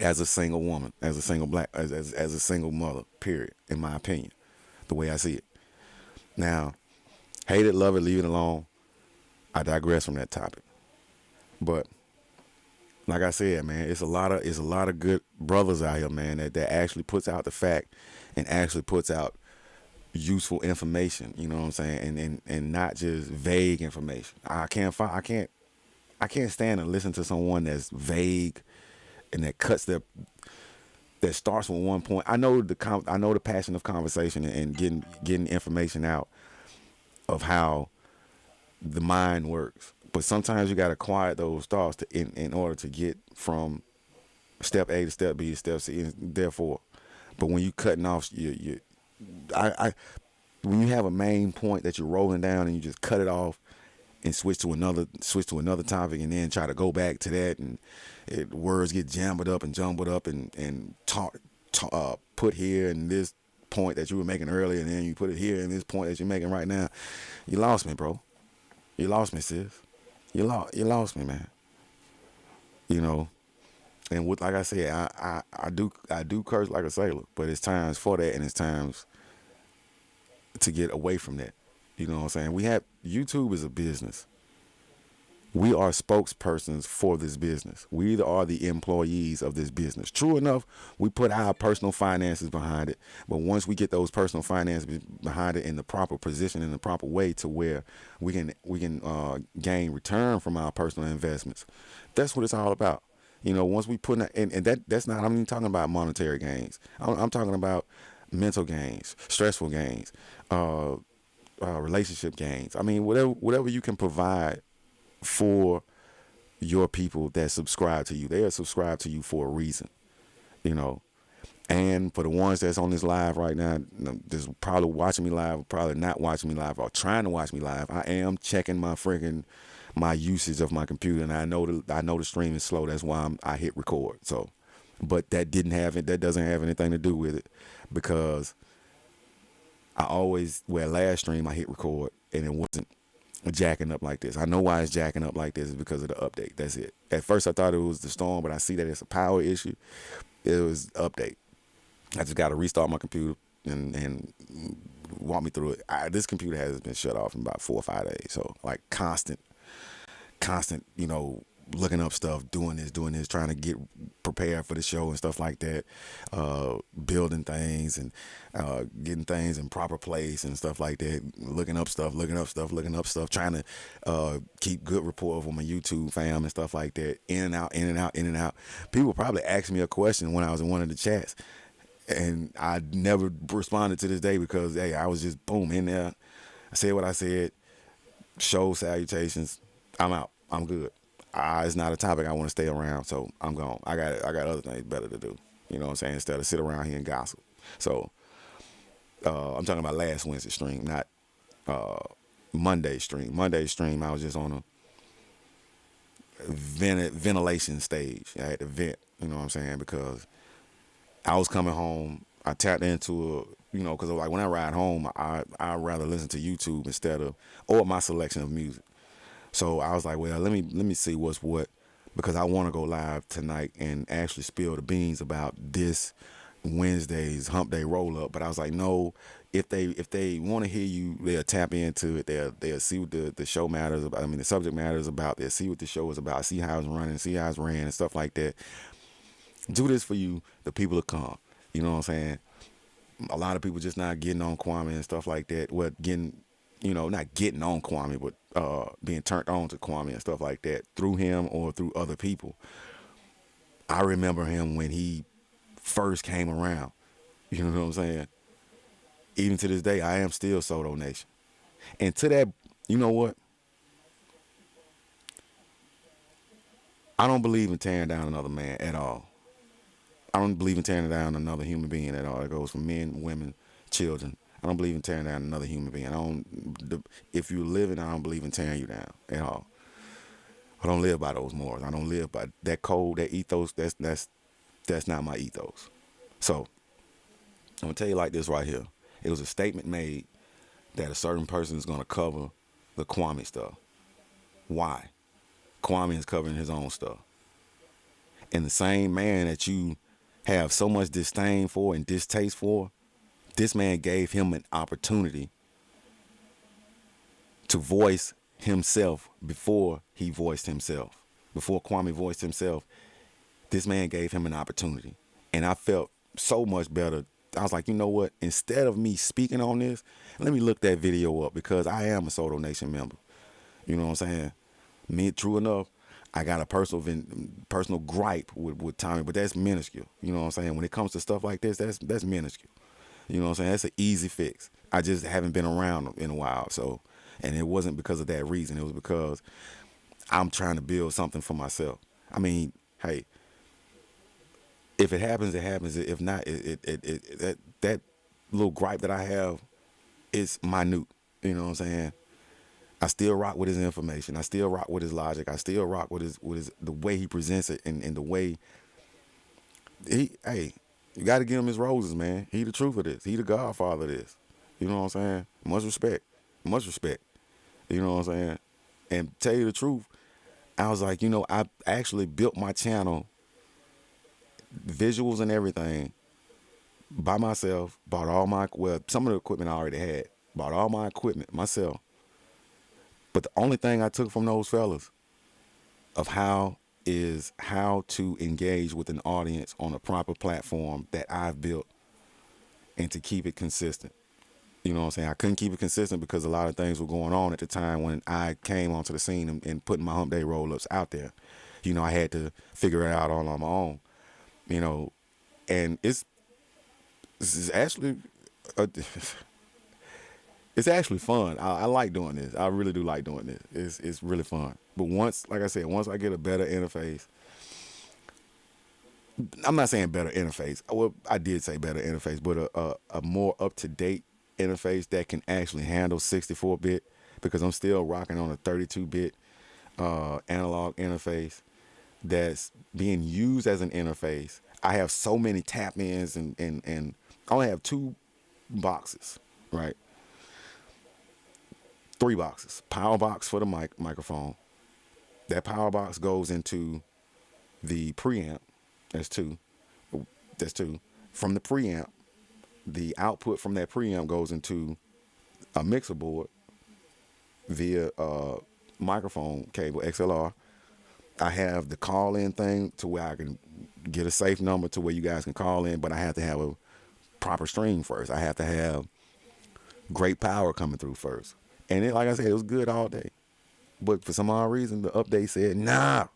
As a single woman, as a single black, as a single mother, period, in my opinion, the way I see it. Now, hate it, love it, leave it alone. I digress from that topic. But like I said, man, it's a lot of good brothers out here, man, that actually puts out the fact and actually puts out useful information. You know what I'm saying, and not just vague information. I can't stand to listen to someone that's vague and that starts with one point. I know the passion of conversation and getting information out of how the mind works. But sometimes you got to quiet those thoughts in order to get from step A to step B to step C, and therefore. But when you cutting off, when you have a main point that you're rolling down and you just cut it off and switch to another topic and then try to go back to that, and words get jumbled up and put here in this point that you were making earlier, and then you put it here in this point that you're making right now. You lost me, bro. You lost me, sis. You lost me, man. You know, and like I said, I do curse like a sailor, but it's times for that, and it's times to get away from that. You know what I'm saying? YouTube is a business. We are spokespersons for this business. We either are the employees of this business. True enough, we put our personal finances behind it, but once we get those personal finances behind it in the proper position, in the proper way, to where we can gain return from our personal investments, that's what it's all about. You know, once we put in, and that's not, I'm even talking about monetary gains. I'm talking about mental gains, stressful gains, relationship gains. I mean, whatever you can provide for your people that subscribe to you. They are subscribed to you for a reason, you know. And for the ones that's on this live right now, just probably watching me live, probably not watching me live, or trying to watch me live, I am checking my usage of my computer, and I know the stream is slow. That's why I hit record. So, but that doesn't have anything to do with it, because last stream I hit record and it wasn't jacking up like this. I know why it's jacking up like this is because of the update. That's it. At first I thought it was the storm, but I see that it's a power issue. It was update. I just got to restart my computer and walk me through it. This computer has been shut off in about 4 or 5 days. So like constant, you know, looking up stuff, doing this, trying to get prepared for the show and stuff like that, building things and getting things in proper place and stuff like that, looking up stuff, trying to keep good rapport with my YouTube fam and stuff like that, in and out. People probably asked me a question when I was in one of the chats, and I never responded to this day because, hey, I was just boom in there. I said what I said, show salutations, I'm out, I'm good. It's not a topic I want to stay around, so I'm gone. I got other things better to do. You know what I'm saying? Instead of sit around here and gossip. So I'm talking about last Wednesday stream, not Monday stream. Monday stream, I was just on a ventilation stage. I had to vent. You know what I'm saying? Because I was coming home. I tapped into because like when I ride home, I'd rather listen to YouTube or my selection of music. So I was like, well, let me see what's what, because I want to go live tonight and actually spill the beans about this Wednesday's Hump Day roll up. But I was like, no, if they want to hear you, they'll tap into it. They'll see what the show matters about. I mean, the subject matter is about. They'll see what the show is about, see how it's running, see how it's ran and stuff like that. Do this for you, the people to come. You know what I'm saying? A lot of people just not getting on Kwame and stuff like that. Not getting on Kwame, but being turned on to Kwame and stuff like that through him or through other people. I remember him when he first came around. You know what I'm saying? Even to this day, I am still Soto Nation. And to that, you know what? I don't believe in tearing down another man at all. I don't believe in tearing down another human being at all. It goes for men, women, children. I don't believe in tearing down another human being. If you're living, I don't believe in tearing you down at all. I don't live by those morals. I don't live by that code, that ethos. That's not my ethos. So I'm gonna tell you like this right here. It was a statement made that a certain person is gonna cover the Kwame stuff. Why? Kwame is covering his own stuff. And the same man that you have so much disdain for and distaste for, this man gave him an opportunity to voice himself before he voiced himself. Before Kwame voiced himself, this man gave him an opportunity. And I felt so much better. I was like, you know what? Instead of me speaking on this, let me look that video up, because I am a Soto Nation member. You know what I'm saying? True enough, I got a personal gripe with Tommy, but that's minuscule. You know what I'm saying? When it comes to stuff like this, that's minuscule. You know what I'm saying? That's an easy fix. I just haven't been around in a while. So, and it wasn't because of that reason. It was because I'm trying to build something for myself. I mean, hey, if it happens, it happens. If not, that little gripe that I have is minute. You know what I'm saying? I still rock with his information. I still rock with his logic. I still rock with his the way he presents it and the way hey, you got to give him his roses, man. He the truth of this. He the godfather of this. You know what I'm saying? Much respect. Much respect. You know what I'm saying? And tell you the truth, I was like, I actually built my channel, visuals and everything, by myself. Bought all some of the equipment I already had. Bought all my equipment myself. But the only thing I took from those fellas of how to engage with an audience on a proper platform that I've built and to keep it consistent. You know what I'm saying? I couldn't keep it consistent because a lot of things were going on at the time when I came onto the scene and putting my HumpDay roll-ups out there. I had to figure it out all on my own. And this is actually it's actually fun. I like doing this. I really do like doing this. It's really fun. But once I get a better interface, I'm not saying better interface. Well, I did say better interface, but a more up-to-date interface that can actually handle 64-bit, because I'm still rocking on a 32-bit analog interface that's being used as an interface. I have so many tap-ins and I only have 2 boxes, right? 3 boxes. Power box for the microphone. That power box goes into the preamp. That's two. From the preamp, the output from that preamp goes into a mixer board via microphone cable, XLR. I have the call-in thing to where I can get a safe number to where you guys can call in, but I have to have a proper stream first. I have to have great power coming through first. And like I said, it was good all day. But for some odd reason, the update said, nah,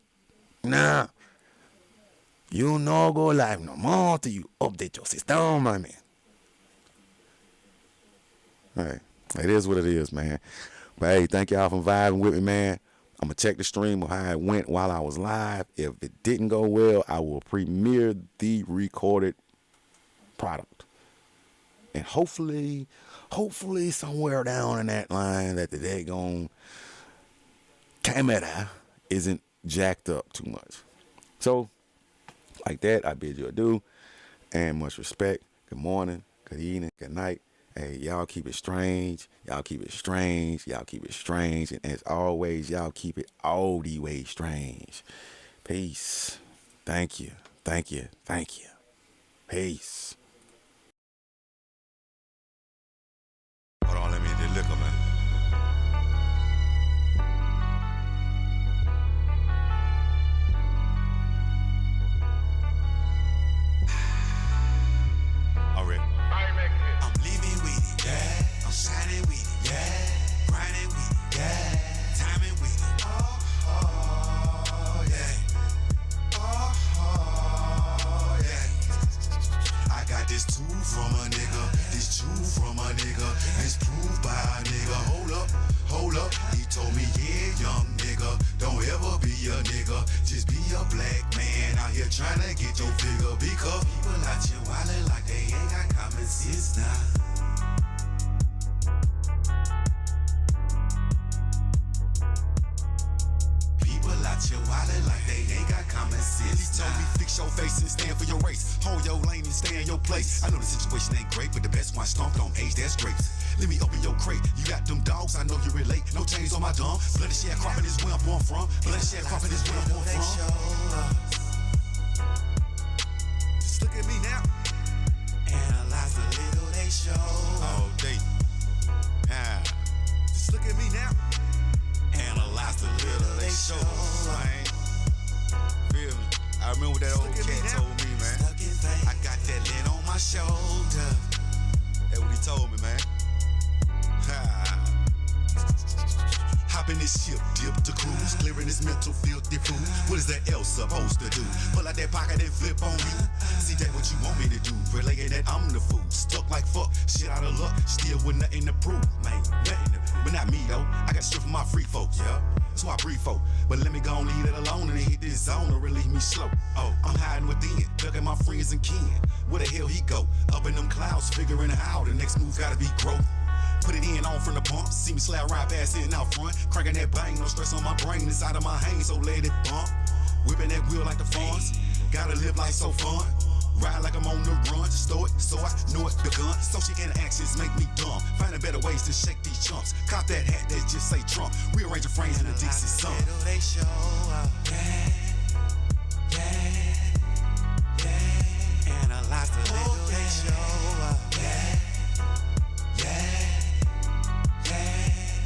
you no go live no more till you update your system, my man. Hey, it is what it is, man. But hey, thank y'all for vibing with me, man. I'm going to check the stream of how it went while I was live. If it didn't go well, I will premiere the recorded product. And hopefully somewhere down in that line that the daggone camera isn't jacked up too much. So, like that, I bid you adieu and much respect. Good morning, good evening, good night. Hey, y'all keep it strange. Y'all keep it strange. Y'all keep it strange. And as always, y'all keep it all the way strange. Peace. Thank you. Thank you. Thank you. Peace. Hold on, let me get the liquor, man. All right. I'm living with it, yeah. I'm shining with it, yeah. Grinding with it, yeah. Timing with it, oh, yeah. Oh, yeah. I got this tool from a nigga, this tool from a nigga, it's proved by a nigga. Hold up, he told me, yeah, young nigga, don't ever be a nigga, just be a black man out here trying to get your figure, because people out here wildin' like they ain't got common sense now. Out here wildin' like they ain't got common sense. He told me fix your face and stand for your race. Hold your lane and stay in your place. I know the situation ain't great, but the best one stomped on age, that's grapes. Let me open your crate. You got them dogs, I know you relate. No chains on my dumb. Bloody shit cropping is where I'm born from. Bloody shit cropping is where I'm born from. Just look at me now. Analyze the little they show. All day. Just look at me now. Analyze the little they show, man. Feel me? I remember what that old cat told me, man. I got that lid on my shoulder. That's what he told me, man. Hop in this ship, dip to cruise, clearing this mental filthy food. What is that else supposed to do? Pull out that pocket and flip on you. See that what you want me to do? Relaying that I'm the fool. Stuck like fuck, shit out of luck. Still with nothing to prove, man. Nothing to prove. But not me though. I got shit from my free folks, yeah. So I breathe folk. But let me go and leave it alone and hit this zone to relieve me slow. Oh, I'm hiding within, ducking my friends and kin. Where the hell he go? Up in them clouds, figuring out the next move gotta be growth. Put it in on from the bump. See me slide right past sitting out front. Cranking that bang, no stress on my brain. Inside of my hand, so let it bump. Whipping that wheel like the fawns. Gotta live life so fun. Ride like I'm on the run. Stow it, so I know it, the gun. Social interactions make me dumb. Finding better ways to shake these chumps. Cop that hat that just say Trump. Rearrange the frames in the DC sun. They show up. Analyze the little they show up.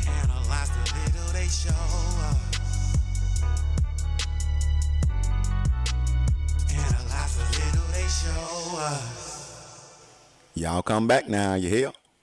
Analyze the little they show up. Analyze the little they show up. Y'all come back now, you hear?